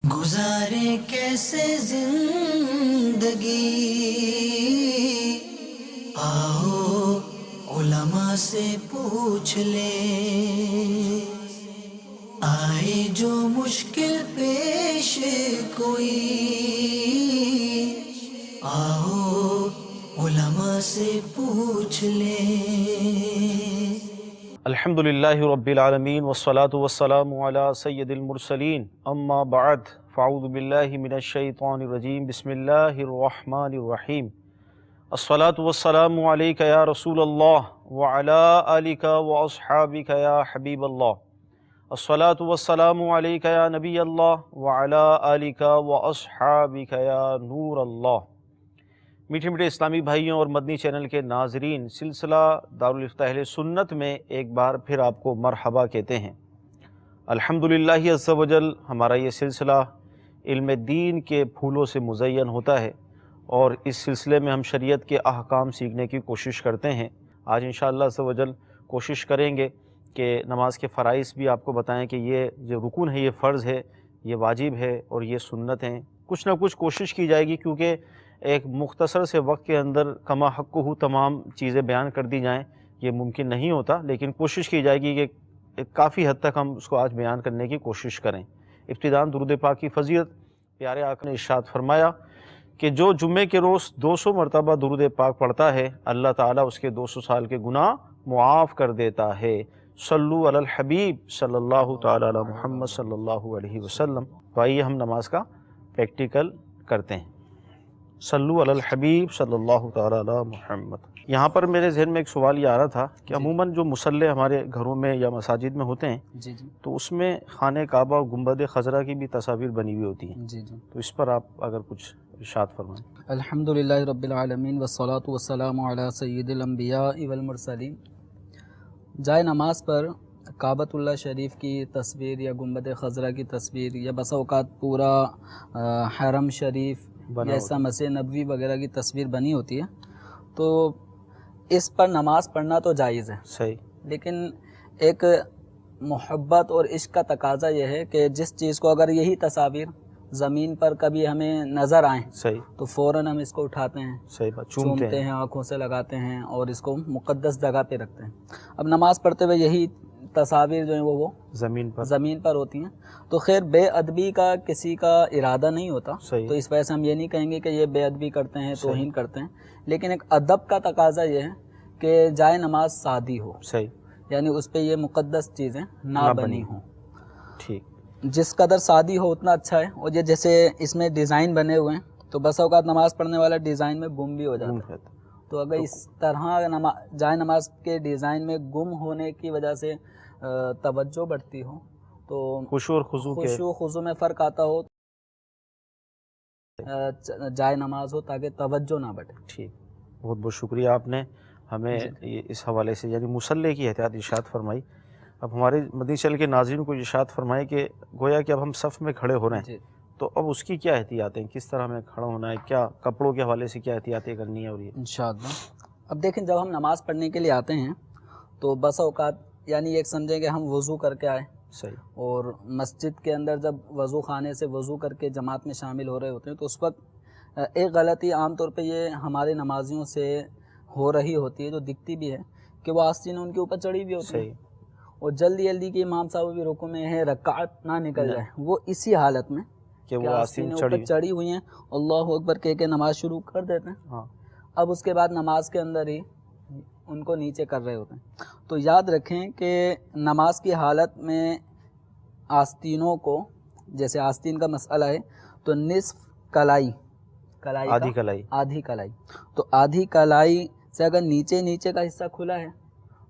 گزارے کیسے زندگی، آؤ علماء سے پوچھ لیں، آئے جو مشکل پیش کوئی، آؤ علماء سے پوچھ لیں۔ الحمدللہ رب العالمین والصلاة والسلام علی سید المرسلین، اما بعد فاعوذ باللہ من الشیطان الرجیم، بسم اللہ الرحمن الرحیم۔ الصلاة والسلام علیک یا رسول اللہ وعلی آلک واصحابک یا حبیب اللہ۔ الصلاة والسلام علیک یا نبی اللہ وعلی آلک واصحابک یا نور اللہ۔ میٹھے میٹھے اسلامی بھائیوں اور مدنی چینل کے ناظرین، سلسلہ دارالافتاء اہل سنت میں ایک بار پھر آپ کو مرحبا کہتے ہیں۔ الحمدللہ عز و جل ہمارا یہ سلسلہ علم دین کے پھولوں سے مزین ہوتا ہے، اور اس سلسلے میں ہم شریعت کے احکام سیکھنے کی کوشش کرتے ہیں۔ آج انشاءاللہ عز و جل کوشش کریں گے کہ نماز کے فرائض بھی آپ کو بتائیں کہ یہ جو رکن ہے یہ فرض ہے، یہ واجب ہے اور یہ سنت ہیں۔ کچھ نہ کچھ کوشش کی جائے گی، کیونکہ ایک مختصر سے وقت کے اندر کما حق ہو تمام چیزیں بیان کر دی جائیں یہ ممکن نہیں ہوتا، لیکن کوشش کی جائے گی کہ کافی حد تک ہم اس کو آج بیان کرنے کی کوشش کریں۔ ابتداءً درود پاک کی فضیلت، پیارے آقا نے ارشاد فرمایا کہ جو جمعے کے روز 200 مرتبہ درود پاک پڑھتا ہے، اللہ تعالیٰ اس کے 200 سال کے گناہ معاف کر دیتا ہے۔ صلو علی الحبیب صلی اللہ تعالیٰ علی محمد صلی اللہ علیہ وسلم۔ تو آئیے ہم نماز کا پریکٹیکل کرتے ہیں۔ صلو علی الحبیب صلی اللہ تعالیٰ علی محمد۔ یہاں پر میرے ذہن میں ایک سوال یہ آ رہا تھا کہ عموماً جو مصلے ہمارے گھروں میں یا مساجد میں ہوتے ہیں تو اس میں خانہ کعبہ اور گنبد خضرا کی بھی تصاویر بنی ہوئی ہوتی ہیں، تو اس پر آپ اگر کچھ ارشاد فرمائیں۔ الحمدللہ رب العالمین والصلاة والسلام علی سید الانبیاء والمرسلین۔ جائے نماز پر کعبۃ اللہ شریف کی تصویر یا گنبد خضرا کی تصویر یا بسا اوقات پورا حرم شریف یا ایسا مسجد نبوی وغیرہ کی تصویر بنی ہوتی ہے، تو اس پر نماز پڑھنا تو جائز ہے، صحیح، لیکن ایک محبت اور عشق کا تقاضا یہ ہے کہ جس چیز کو اگر یہی تصاویر زمین پر کبھی ہمیں نظر آئیں صحیح، تو فوراً ہم اس کو اٹھاتے ہیں، صحیح بات، چومتے ہیں، آنکھوں سے لگاتے ہیں اور اس کو مقدس جگہ پہ رکھتے ہیں۔ اب نماز پڑھتے ہوئے یہی تصاویر جو ہیں وہ زمین پر ہوتی ہیں، تو خیر بے ادبی کا کسی کا ارادہ نہیں ہوتا، تو اس وجہ سے ہم یہ نہیں کہیں گے کہ یہ بے ادبی کرتے ہیں، توہین کرتے ہیں، لیکن ایک ادب کا تقاضا یہ ہے کہ جائے نماز سادی ہو، صحیح، یعنی اس پہ یہ مقدس چیزیں نہ بنی ہوں۔ ٹھیک، جس قدر سادی ہو اتنا اچھا ہے، اور یہ جیسے اس میں ڈیزائن بنے ہوئے ہیں تو بس اوقات نماز پڑھنے والا ڈیزائن میں گم بھی ہو جاتا ہے، تو اگر اس طرح جائے نماز کے ڈیزائن میں گم ہونے کی وجہ سے توجہ بڑھتی ہو تو خشوع اور خضوع میں فرق آتا ہو، جائے نماز ہو تاکہ توجہ نہ بڑھے۔ ٹھیک، بہت بہت شکریہ، آپ نے ہمیں اس حوالے سے یعنی مصلی کی احتیاط ارشاد فرمائی۔ اب ہمارے مدنی چینل کے ناظرین کو ارشاد فرمائے کہ گویا کہ اب ہم صف میں کھڑے ہو رہے ہیں، تو اب اس کی کیا احتیاطیں، کس طرح ہمیں کھڑا ہونا ہے، کیا کپڑوں کے حوالے سے کیا احتیاطیں کرنی ہے؟ اور یہ انشاءاللہ اب دیکھیں، جب ہم نماز پڑھنے کے لیے آتے ہیں تو بس اوقات یعنی ایک سمجھیں کہ ہم وضو کر کے آئے، صحیح، اور مسجد کے اندر جب وضو خانے سے وضو کر کے جماعت میں شامل ہو رہے ہوتے ہیں تو اس وقت ایک غلطی عام طور پہ یہ ہمارے نمازیوں سے ہو رہی ہوتی ہے، جو دکھتی بھی ہے، کہ وہ آستین ان کے اوپر چڑھی بھی ہوتی ہے، اور جلدی جلدی کہ امام صاحب بھی رکوع میں ہے، رکعت نہ نکل جائے، وہ اسی حالت میں کہ وہ آستین اوپر چڑھی ہوئی ہیں اللہ اکبر کہہ کے نماز شروع کر دیتے ہیں، اب اس کے بعد نماز کے اندر ہی ان کو نیچے کر رہے ہوتے ہیں۔ تو یاد رکھیں کہ نماز کی حالت میں آستینوں کو، جیسے آستین کا مسئلہ ہے تو نصف کلائی، آدھی کلائی، تو آدھی کلائی سے اگر نیچے کا حصہ کھلا ہے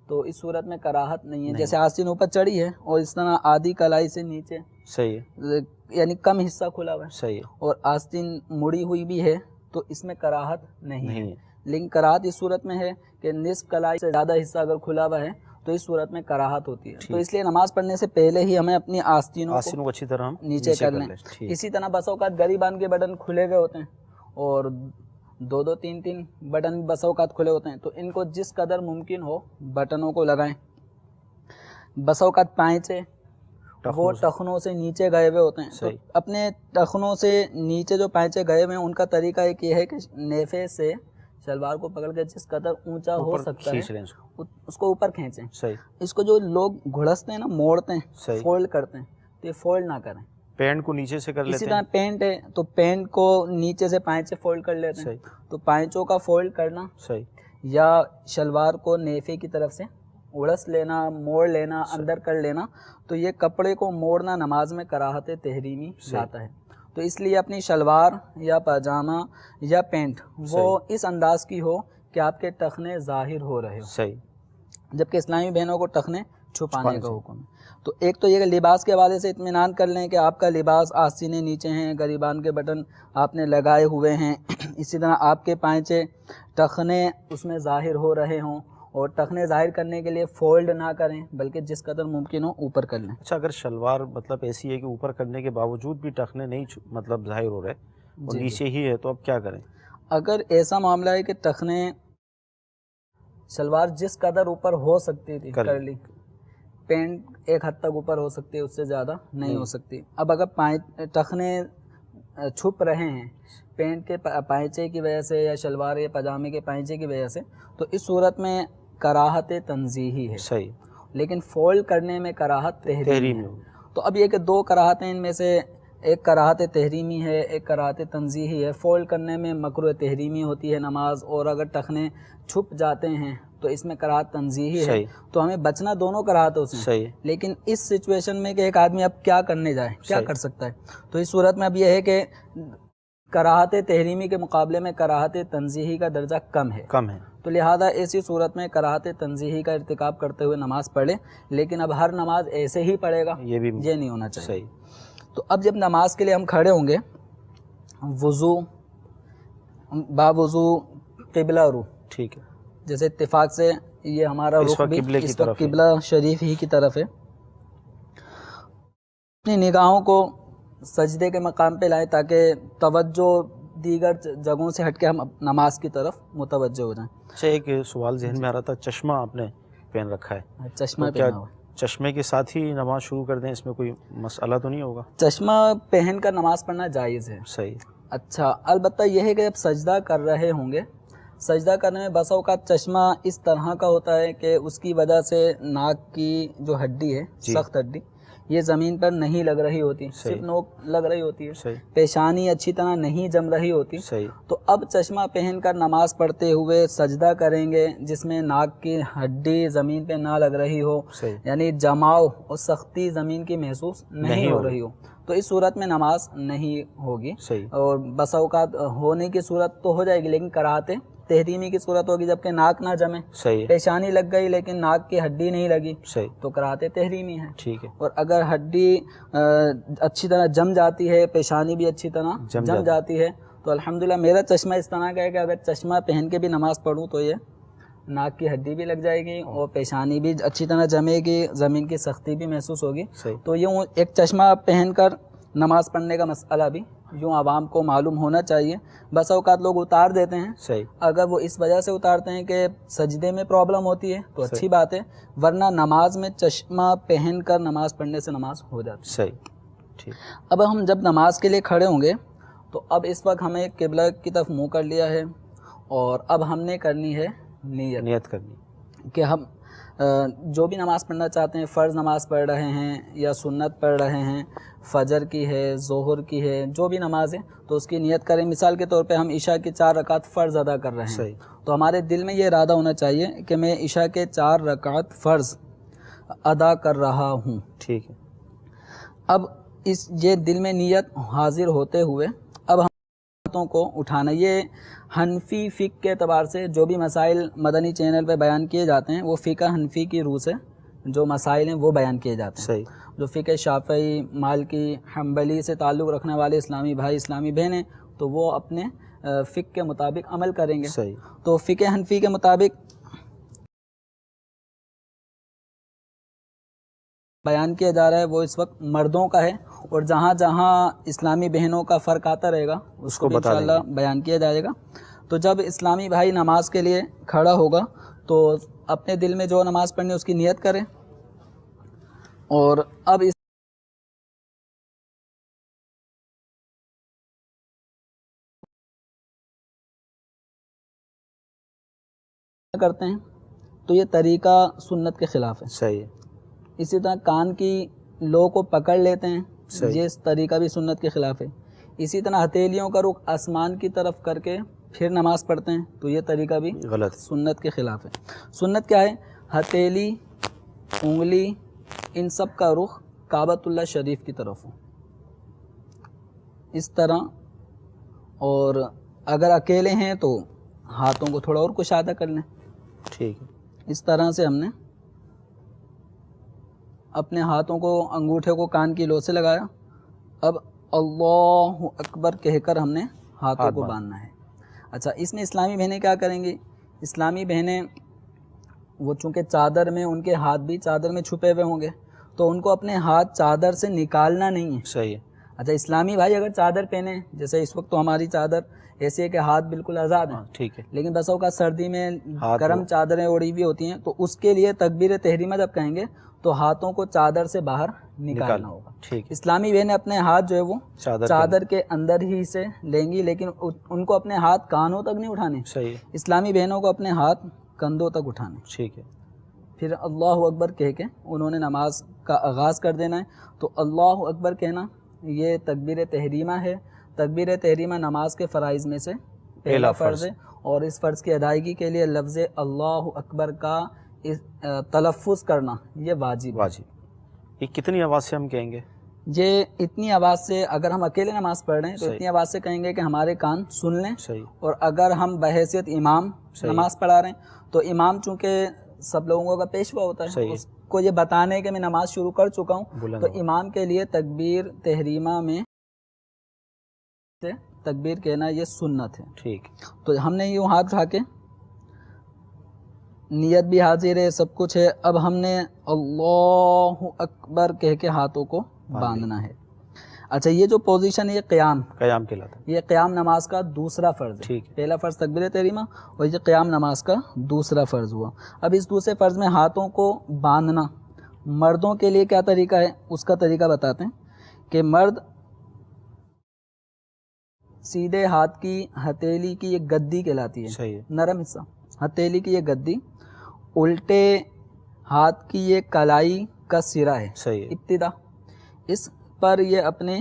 تو اس صورت میں کراہت نہیں ہے، جیسے آستین اوپر چڑھی ہے اور اس طرح آدھی کلائی سے نیچے، صحیح ہے، یعنی کم حصہ کھلا ہوا ہے، صحیح ہے، اور آستین مڑی ہوئی بھی ہے تو اس میں کراہت نہیں ہے، لیکن کراہت اس صورت میں ہے کہ نصف کلائی سے زیادہ حصہ اگر کھلا ہوا ہے تو اس صورت میں کراہت ہوتی ہے، تو اس لیے نماز پڑھنے سے پہلے ہی ہمیں اپنی آستینوں کو اچھی طرح نیچے کر لیں۔ اسی طرح بس اوقات گریبان کے بٹن کھلے ہوئے ہوتے ہیں اور دو تین بٹن بس اوقات کھلے ہوتے ہیں، تو ان کو جس قدر ممکن ہو بٹنوں کو لگائیں۔ بس اوقات پائچے وہ ٹخنوں سے نیچے گئے ہوئے ہوتے ہیں. تو اپنے ٹخنوں سے نیچے جو پائچے گئے ہوئے ہیں ان کا طریقہ ایک یہ ہے کہ نیفے سے شلوار کو پکڑ کے جس قدر اونچا ہو سکتا ہے اس کو اوپر کھینچیں. اس کو جو لوگ گھڑستے ہیں نا، موڑتے ہیں، فولڈ کرتے ہیں، تو یہ فولڈ نہ کریں. پینٹ کو نیچے سے کر لیتے ہیں. اسی طرح پینٹ ہے تو پینٹ کو نیچے سے پائچے فولڈ کر لیتے ہیں. تو پائچوں کا فولڈ کرنا یا شلوار کو نیفے کی طرف سے اڑس لینا، موڑ لینا، اندر کر لینا، تو یہ کپڑے کو موڑنا نماز میں کراہت تحریمی لاتا ہے. تو اس لیے اپنی شلوار یا پاجامہ یا پینٹ وہ اس انداز کی ہو کہ آپ کے ٹخنے ظاہر ہو رہے ہو. جبکہ اسلامی بہنوں کو ٹخنے چھپانے کا حکم ہے. تو ایک تو یہ کہ لباس کے حوالے سے اطمینان کر لیں کہ آپ کا لباس آستینے نیچے ہیں، گریبان کے بٹن آپ نے لگائے ہوئے ہیں، اسی طرح آپ کے پائچے ٹخنے اس میں ظاہر ہو رہے ہوں، اور ٹخنے ظاہر کرنے کے لیے فولڈ نہ کریں بلکہ جس قدر ممکن ہو اوپر کر لیں. اچھا، اگر شلوار مطلب ایسی ہے کہ اوپر کرنے کے باوجود بھی ٹخنے نہیں مطلب ظاہر ہو رہے اور نیچے ہی ہے، تو اب کیا کریں؟ اگر ایسا معاملہ ہے کہ ٹخنے شلوار جس قدر اوپر ہو سکتی تھی کر لی، پینٹ ایک حد تک اوپر ہو سکتی ہے، اس سے زیادہ نہیں ہو سکتی. اب اگر ٹخنے چھپ رہے ہیں پینٹ کے پائچے کی وجہ سے یا شلوار یا پاجامے کے پائچے کی وجہ سے، تو اس صورت میں کراہت تنزیہی ہے. لیکن فولڈ کرنے میں کراہت تحریمی ہے. تو اب یہ کہ دو کراہتیں، ان میں سے ایک کراہت تحریمی ہے، ایک کراہت تنزیہی ہے. فولڈ کرنے میں مکروہ تحریمی ہوتی ہے نماز، اور اگر ٹخنے چھپ جاتے ہیں تو اس میں کراہت تنزیہی ہے. تو ہمیں بچنا دونوں کراہتوں سے. لیکن اس سچویشن میں کہ ایک آدمی اب کیا کرنے جائے، کیا کر سکتا ہے، تو اس صورت میں اب یہ ہے کہ کراہت تحریمی کے مقابلے میں کراہت تنزیہی کا درجہ کم ہے. تو لہذا ایسی صورت میں کراہت تنزیہی کا ارتکاب کرتے ہوئے نماز پڑھے. لیکن اب ہر نماز ایسے ہی پڑھے گا، یہ نہیں ہونا چاہیے. تو اب جب نماز کے لیے ہم کھڑے ہوں گے، وضو با وضو قبلہ رو، ٹھیک ہے، جیسے اتفاق سے یہ ہمارا رخ بھی اس وقت قبلہ شریف ہی کی طرف ہے. اپنی نگاہوں کو سجدے کے مقام پہ لائیں تاکہ توجہ دیگر جگہوں سے ہٹ کے ہم نماز کی طرف متوجہ ہو جائیں. اچھا، ایک سوال ذہن میں آ رہا تھا، چشمہ آپ نے پہن رکھا ہے، چشمہ پہنا ہوا، چشمے کے ساتھ ہی نماز شروع کر دیں، اس میں کوئی مسئلہ تو نہیں ہوگا؟ چشمہ پہن کر نماز پڑھنا جائز ہے. صحیح. اچھا، البتہ یہ ہے کہ جب سجدہ کر رہے ہوں گے، سجدہ کرنے میں بسا اوقات چشمہ اس طرح کا ہوتا ہے کہ اس کی وجہ سے ناک کی جو ہڈی ہے، سخت ہڈی، یہ زمین پر نہیں لگ رہی ہوتی، صرف نوک لگ رہی ہوتی ہے، پیشانی اچھی طرح نہیں جم رہی ہوتی. تو اب چشمہ پہن کر نماز پڑھتے ہوئے سجدہ کریں گے جس میں ناک کی ہڈی زمین پہ نہ لگ رہی ہو، یعنی جماؤ اور سختی زمین کی محسوس نہیں ہو رہی ہو، تو اس صورت میں نماز نہیں ہوگی. اور بسا اوقات ہونے کی صورت تو ہو جائے گی لیکن کراہت تحریمی کی صورت ہوگی، جبکہ ناک نہ جمے، پیشانی لگ گئی لیکن ناک کی ہڈی نہیں لگی، تو کراہت تحریمی ہے. ٹھیک ہے. اور اگر ہڈی اچھی طرح جم جاتی ہے، پیشانی بھی اچھی طرح جم جاتی ہے، تو الحمدللہ میرا چشمہ اس طرح کا ہے کہ اگر چشمہ پہن کے بھی نماز پڑھوں تو یہ ناک کی ہڈی بھی لگ جائے گی اور پیشانی بھی اچھی طرح جمے گی، زمین کی سختی بھی محسوس ہوگی. تو یوں ایک چشمہ پہن کر نماز پڑھنے کا مسئلہ بھی یوں عوام کو معلوم ہونا چاہیے. بس اوقات لوگ اتار دیتے ہیں، اگر وہ اس وجہ سے اتارتے ہیں کہ سجدے میں پرابلم ہوتی ہے تو اچھی بات ہے، ورنہ نماز میں چشمہ پہن کر نماز پڑھنے سے نماز ہو جاتی ہے. اب ہم جب نماز کے لیے کھڑے ہوں گے تو اب اس وقت ہمیں قبلہ کی طرف منہ کر لیا ہے، اور اب ہم نے کرنی ہے نیت کرنی کہ ہم جو بھی نماز پڑھنا چاہتے ہیں، فرض نماز پڑھ رہے ہیں یا سنت پڑھ رہے ہیں، فجر کی ہے، ظہر کی ہے، جو بھی نماز ہے تو اس کی نیت کریں. مثال کے طور پہ ہم عشاء کی 4 رکعت فرض ادا کر رہے ہیں، تو ہمارے دل میں یہ ارادہ ہونا چاہیے کہ میں عشاء کے 4 رکعت فرض ادا کر رہا ہوں. ٹھیک ہے. اب یہ دل میں نیت حاضر ہوتے ہوئے اب ہم باتوں کو اٹھانا. یہ حنفی فقہ کے اعتبار سے جو بھی مسائل مدنی چینل پہ بیان کیے جاتے ہیں وہ فقہ حنفی کی روح سے جو مسائل ہیں وہ بیان کیے جاتے ہیں. جو فقہ شافعی، مالکی، حنبلی سے تعلق رکھنے والے اسلامی بھائی اسلامی بہنیں تو وہ اپنے فقہ کے مطابق عمل کریں گے. تو فقہ حنفی کے مطابق بیان کیا جا رہا ہے وہ اس وقت مردوں کا ہے، اور جہاں جہاں اسلامی بہنوں کا فرق آتا رہے گا اس کو انشاءاللہ بیان کیا جائے گا. تو جب اسلامی بھائی نماز کے لیے کھڑا ہوگا تو اپنے دل میں جو نماز پڑھنی اس کی نیت کرے، اور اب اس کرتے ہیں تو یہ طریقہ سنت کے خلاف ہے. صحیح ہے. اسی طرح کان کی لو کو پکڑ لیتے ہیں, صحیح. یہ طریقہ بھی سنت کے خلاف ہے. اسی طرح ہتھیلیوں کا رخ آسمان کی طرف کر کے پھر نماز پڑھتے ہیں تو یہ طریقہ بھی غلط, سنت کے خلاف ہے. سنت کیا ہے؟ ہتھیلی, انگلی, ان سب کا رخ کعبۃ اللہ شریف کی طرف ہو اس طرح. اور اگر اکیلے ہیں تو ہاتھوں کو تھوڑا اور کشادہ کر لیں. ٹھیک ہے. اس طرح سے ہم نے اپنے ہاتھوں کو, انگوٹھے کو کان کی لو سے لگایا. اب اللہ اکبر کہہ کر ہم نے ہاتھوں کو باندھنا ہے. اچھا, اس میں اسلامی بہنیں کیا کریں گی؟ اسلامی بہنیں وہ چونکہ چادر میں, ان کے ہاتھ بھی چادر میں چھپے ہوئے ہوں گے تو ان کو اپنے ہاتھ چادر سے نکالنا نہیں ہے. صحیح ہے. اچھا, اسلامی بھائی اگر چادر پہنے, جیسے اس وقت تو ہماری چادر ایسی ہے کہ ہاتھ بالکل آزاد ہیں, ٹھیک ہے, لیکن بس اوقات سردی میں گرم چادریں اوڑھی ہوئی ہوتی ہیں تو اس کے لیے تکبیر تحریمہ جب کہیں گے تو ہاتھوں کو چادر سے باہر نکالنا ہوگا. ٹھیک. اسلامی بہنیں اپنے ہاتھ جو ہے وہ چادر کے اندر ہی سے لیں گی, لیکن ان کو اپنے ہاتھ کانوں تک نہیں اٹھانے. صحیح. اسلامی بہنوں کو اپنے ہاتھ کندھوں تک اٹھانے. ٹھیک ہے. پھر اللہ اکبر کہہ کے انہوں نے نماز کا آغاز کر دینا ہے. تو اللہ اکبر کہنا یہ تکبیر تحریمہ ہے. تکبیر تحریمہ نماز کے فرائض میں سے پہلا فرض ہے, اور اس فرض کی ادائیگی کے لیے لفظ اللہ اکبر کا تلفظ کرنا یہ واجب. یہ کتنی آواز سے ہم کہیں گے؟ یہ اتنی آواز سے, اگر ہم اکیلے نماز پڑھ رہے ہیں تو اتنی آواز سے کہیں گے کہ ہمارے کان سن لیں. صحیح. اور اگر ہم بحیثیت امام نماز پڑھا رہے ہیں تو امام چونکہ سب لوگوں کا پیشوا ہوتا ہے, اس کو یہ بتانے کہ میں نماز شروع کر چکا ہوں, تو امام کے لیے تکبیر تحریمہ میں تکبیر کہنا یہ سنت ہے. ٹھیک. تو ہم نے یوں ہاتھ اٹھا کے, نیت بھی حاضر ہے, سب کچھ ہے. اب ہم نے اللہ اکبر کہہ کے ہاتھوں کو باندھنا ہے. اچھا, یہ جو پوزیشن ہے یہ قیام کہلاتا ہے. یہ قیام نماز کا دوسرا فرض ہے. پہلا فرض تکبیر تحریمہ اور یہ قیام نماز کا دوسرا فرض ہوا. اب اس دوسرے فرض میں ہاتھوں کو باندھنا مردوں کے لیے کیا طریقہ ہے, اس کا طریقہ بتاتے ہیں کہ مرد سیدھے ہاتھ کی ہتھیلی کی یہ گدی کہلاتی ہے, نرم حصہ ہتھیلی کی یہ گدی, الٹے ہاتھ کی یہ کلائی کا سرا ہے ابتدا, اس پر یہ اپنے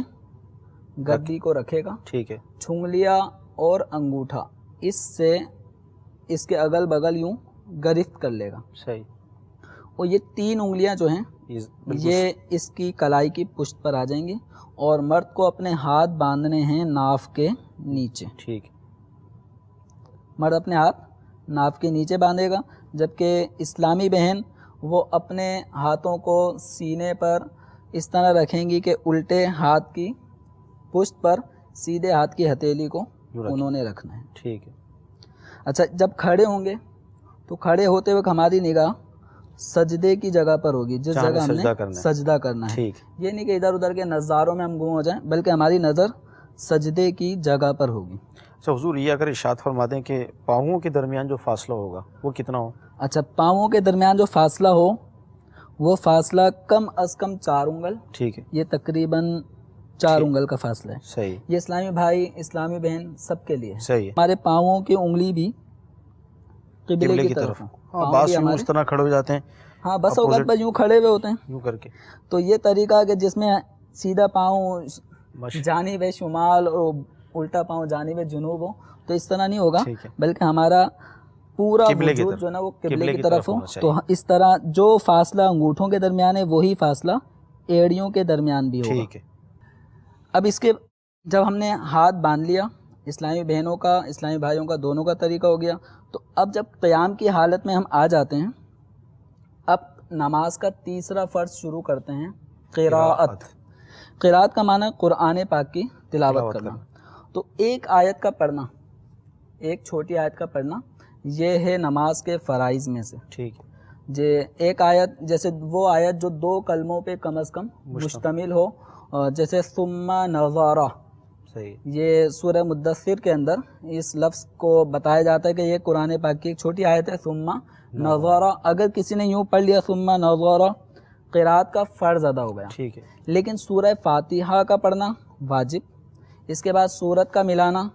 گدی کو رکھے گا. ٹھیک ہے. چھنگلیاں اور انگوٹھا اس سے اس کے اگل بغل یوں گرفت کر لے گا. صحیح. اور یہ تین انگلیاں جو ہیں یہ اس کی کلائی کی پشت پر آ جائیں گی, اور مرد کو اپنے ہاتھ باندھنے ہیں ناف کے نیچے. ٹھیک. مرد اپنے ہاتھ ناف کے نیچے باندھے گا, جبکہ اسلامی بہن وہ اپنے ہاتھوں کو سینے پر اس طرح رکھیں گی کہ الٹے ہاتھ کی پشت پر سیدھے ہاتھ کی ہتھیلی کو انہوں نے رکھنا ہے. ٹھیک ہے. اچھا, جب کھڑے ہوں گے تو کھڑے ہوتے وقت ہماری نگاہ سجدے کی جگہ پر ہوگی, جس جگہ ہم نے سجدہ کرنا ہے. یہ نہیں کہ ادھر ادھر کے نظاروں میں ہم گم ہو جائیں, بلکہ ہماری نظر سجدے کی جگہ پر ہوگی. اچھا حضور, یہ اگر ارشاد فرما دیں کہ پاؤں کے درمیان جو فاصلہ ہوگا وہ کتنا ہو؟ اچھا, پاؤں کے درمیان جو فاصلہ ہو وہ فاصلہ کم از کم 4 انگل. ٹھیک ہے. یہ تقریباً 4 انگل کا فاصلہ ہے. صحیح. یہ اسلامی بھائی اسلامی بہن سب کے لیے صحیح ہے. ہمارے پاؤں کی انگلی بھی قبلے کی طرف. بعض یوں اس طرح کھڑے ہو جاتے ہیں. ہاں, بس اوقات پر یوں کھڑے ہوئے ہوتے ہیں یوں کر کے. تو یہ طریقہ کہ جس میں سیدھا پاؤں جانب شمال اور الٹا پاؤں جانب جنوب ہو, تو اس طرح نہیں ہوگا, بلکہ ہمارا پورا وجود جو نا وہ قبلے کی طرف ہو. تو اس طرح جو فاصلہ انگوٹھوں کے درمیان ہے وہی فاصلہ ایڑیوں کے درمیان بھی ہوگا. ٹھیک ہے. اب اس کے جب ہم نے ہاتھ باندھ لیا, اسلامی بہنوں کا اسلامی بھائیوں کا دونوں کا طریقہ ہو گیا, تو اب جب قیام کی حالت میں ہم آ جاتے ہیں, اب نماز کا تیسرا فرض شروع کرتے ہیں, قراءت. قراءت کا معنی قرآن پاک کی تلاوت کرنا. تو ایک آیت کا پڑھنا, ایک چھوٹی آیت کا پڑھنا, یہ ہے نماز کے فرائض میں سے. ٹھیک. ایک آیت, جیسے وہ آیت جو 2 کلموں پہ کم از کم مشتمل ہو, جیسے ثم نظر. یہ سورہ مدثر کے اندر اس لفظ کو بتایا جاتا ہے کہ یہ قرآن پاک کی ایک چھوٹی آیت ہے, ثم نظر. اگر کسی نے یوں پڑھ لیا ثم نظر, قراءت کا فرض ادا ہو گیا. ٹھیک ہے. لیکن سورہ فاتحہ کا پڑھنا واجب, اس کے بعد سورت کا ملانا,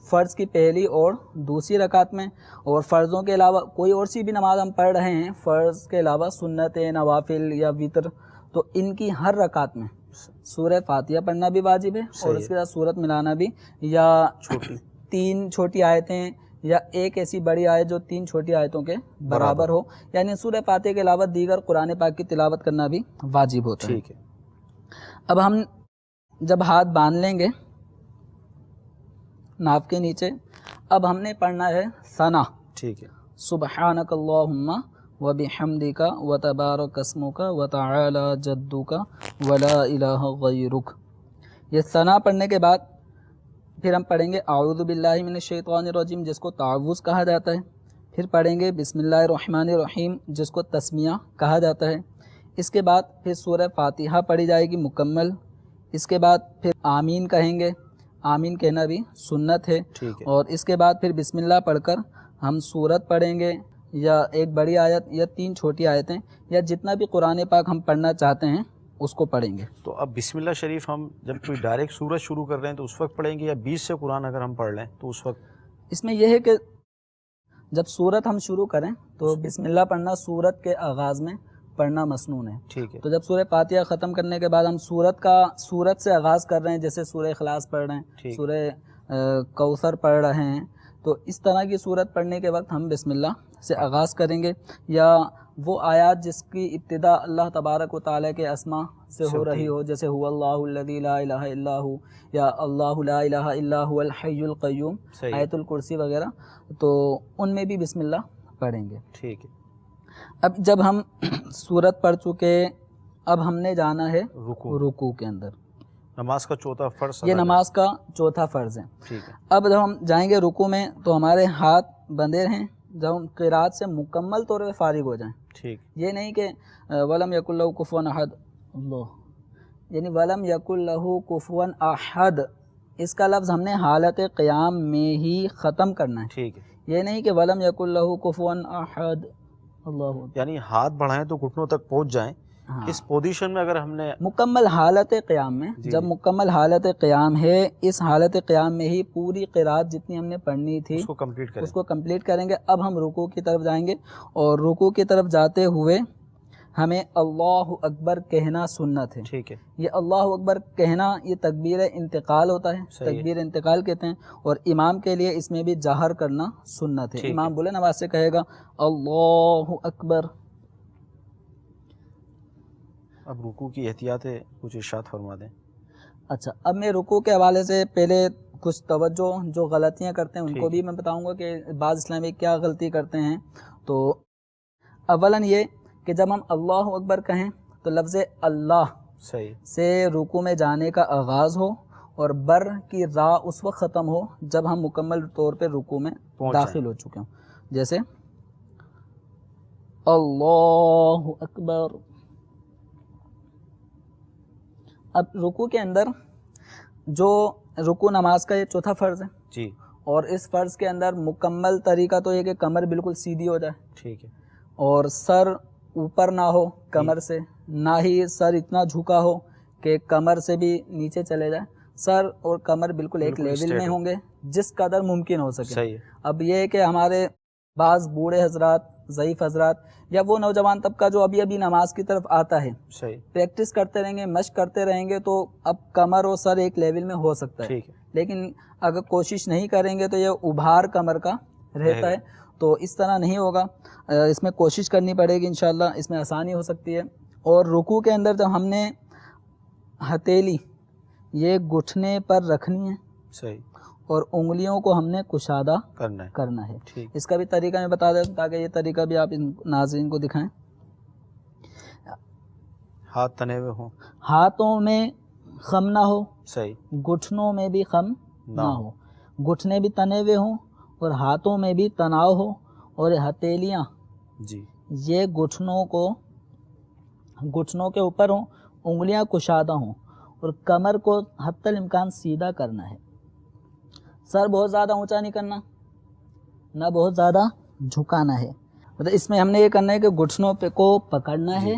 فرض کی پہلی اور دوسری رکعت میں، اور فرضوں کے علاوہ کوئی اور سی بھی نماز ہم پڑھ رہے ہیں فرض کے علاوہ، سنت، نوافل یا وطر، تو ان کی ہر رکعت میں سورہ فاتحہ پڑھنا بھی واجب ہے، اور اس کے ساتھ سورت ملانا بھی، یا تین چھوٹی آیتیں یا ایک ایسی بڑی آیت جو تین چھوٹی آیتوں کے برابر ہو، یعنی سورہ فاتحہ کے علاوہ دیگر قرآن پاک کی تلاوت کرنا بھی واجب ہوتا ہے۔ ٹھیک ہے۔ اب ہم جب ہاتھ باندھ لیں گے ناف کے نیچے، اب ہم نے پڑھنا ہے ثنا، ٹھیک ہے۔ سبحانک اللہم وبحمدک وتبارک اسمک وتعالی جدک ولا الہ غیرک۔ یہ ثنا پڑھنے کے بعد پھر ہم پڑھیں گے اعوذ باللہ من الشیطان الرجیم، جس کو تعوذ کہا جاتا ہے، پھر پڑھیں گے بسم اللہ الرحمن الرحیم، جس کو تسمیہ کہا جاتا ہے۔ اس کے بعد پھر سورہ فاتحہ پڑھی جائے گی مکمل، اس کے بعد پھر آمین کہیں گے، آمین کہنا بھی سنت ہے، ٹھیک ہے۔ اور اس کے بعد پھر بسم اللہ پڑھ کر ہم سورت پڑھیں گے، یا ایک بڑی آیت یا تین چھوٹی آیتیں، یا جتنا بھی قرآن پاک ہم پڑھنا چاہتے ہیں اس کو پڑھیں گے۔ تو اب بسم اللہ شریف ہم جب کوئی ڈائریکٹ سورت شروع کر رہے ہیں تو اس وقت پڑھیں گے، یا بیچ سے قرآن اگر ہم پڑھ لیں تو اس وقت؟ اس میں یہ ہے کہ جب سورت ہم شروع کریں تو بسم اللہ پڑھنا سورت کے آغاز میں پڑھنا مسنون ہے۔ ٹھیک ہے۔ تو جب سورہ فاتحہ ختم کرنے کے بعد ہم سورت سے آغاز کر رہے ہیں، جیسے سورہ اخلاص پڑھ رہے ہیں، سورہ کوثر پڑھ رہے ہیں، تو اس طرح کی سورت پڑھنے کے وقت ہم بسم اللہ سے آغاز کریں گے، یا وہ آیات جس کی ابتدا اللہ تبارک و تعالیٰ کے اسماء سے ہو رہی ہو، جیسے هو اللہ الذی لا الہ الا ہو، یا اللہ لا الہ الا هو الحی القیوم، آیت الکرسی وغیرہ، تو ان میں بھی بسم اللہ پڑھیں گے۔ ٹھیک ہے۔ اب جب ہم سورت پڑھ چکے، اب ہم نے جانا ہے رکوع کے اندر۔ نماز کا چوتھا فرض یہ نماز کا چوتھا فرض ہے۔ ٹھیک ہے۔ اب جب ہم جائیں گے رکوع میں تو ہمارے ہاتھ بندھے رہیں جب ہم قرات سے مکمل طور پہ فارغ ہو جائیں۔ ٹھیک۔ یہ نہیں کہ ولم یکن لہ کفوا احد، اللہ، یعنی ولم یکن لہ کفوا احد، اس کا لفظ ہم نے حالت قیام میں ہی ختم کرنا ہے۔ ٹھیک ہے۔ یہ نہیں کہ ولم یکن لہ کفوا احد، اللہ، یعنی ہاتھ بڑھائیں تو گھٹنوں تک پہنچ جائیں، اس پوزیشن میں اگر ہم نے مکمل حالت قیام میں، جب مکمل حالت قیام ہے، اس حالت قیام میں ہی پوری قرات جتنی ہم نے پڑھنی تھی اس کو کمپلیٹ کریں، اس کو کمپلیٹ کریں گے۔ اب ہم رکوع کی طرف جائیں گے، اور رکوع کی طرف جاتے ہوئے ہمیں اللہ اکبر کہنا سنت ہے۔ ٹھیک ہے۔ یہ اللہ اکبر کہنا یہ تکبیر انتقال ہوتا ہے، تکبیر انتقال کہتے ہیں، اور امام کے لیے اس میں بھی جہر کرنا سنت ہے۔ امام بلند آواز سے کہے گا اللہ اکبر۔ اب رکوع کی احتیاط ہے، کچھ ارشاد فرما دیں۔ اچھا، اب میں رکوع کے حوالے سے پہلے کچھ توجہ جو غلطیاں کرتے ہیں ان کو بھی میں بتاؤں گا کہ بعض اسلامی کیا غلطی کرتے ہیں۔ تو اولاً یہ کہ جب ہم اللہ اکبر کہیں تو لفظ اللہ صحیح سے رکوع میں جانے کا آغاز ہو، اور بر کی را اس وقت ختم ہو جب ہم مکمل طور پہ رکوع میں داخل ہو چکے ہوں، جیسے اللہ اکبر۔ اب رکوع کے اندر جو رکوع نماز کا یہ چوتھا فرض ہے جی، اور اس فرض کے اندر مکمل طریقہ تو یہ کہ کمر بالکل سیدھی ہو جائے، ٹھیک ہے، اور سر اوپر نہ ہو کمر سے، نہ ہی سر اتنا جھکا ہو کہ کمر سے بھی نیچے چلے جائے، سر اور کمر بالکل ایک لیول میں ہوں گے جس قدر ممکن ہو سکے۔ صحیح ہے۔ اب یہ ہے کہ ہمارے بعض بوڑھے حضرات، ضعیف حضرات، یا وہ نوجوان طبقہ جو ابھی ابھی نماز کی طرف آتا ہے، صحیح، پریکٹس کرتے رہیں گے، مشق کرتے رہیں گے تو اب کمر اور سر ایک لیول میں ہو سکتا ہے، ٹھیک ہے، لیکن اگر کوشش نہیں کریں گے تو یہ ابھار کمر کا رہتا ہے، تو اس طرح نہیں ہوگا، اس میں کوشش کرنی پڑے گی انشاءاللہ، اس میں آسانی ہو سکتی ہے۔ اور رکوع کے اندر جب ہم نے ہتھیلی یہ گھٹنے پر رکھنی ہے صحیح، اور انگلیوں کو ہم نے کشادہ کرنا ہے۔ ٹھیک، اس کا بھی طریقہ میں بتا دیں تاکہ یہ طریقہ بھی آپ ان ناظرین کو دکھائیں۔ ہاتھ تنے ہوئے ہوں، ہاتھوں میں خم نہ ہو، صحیح، گھٹنوں میں بھی خم نہ ہو، گھٹنے بھی تنے ہوئے ہوں اور ہاتھوں میں بھی تناؤ ہو، اور ہتھیلیاں جی، یہ گھٹنوں کے اوپر ہوں، انگلیاں کشادہ ہوں، اور کمر کو حتی الامکان سیدھا کرنا ہے۔ سر بہت زیادہ اونچا نہیں کرنا، نہ بہت زیادہ جھکانا ہے، مطلب اس میں ہم نے یہ کرنا ہے کہ گھٹنوں پہ کو پکڑنا ہے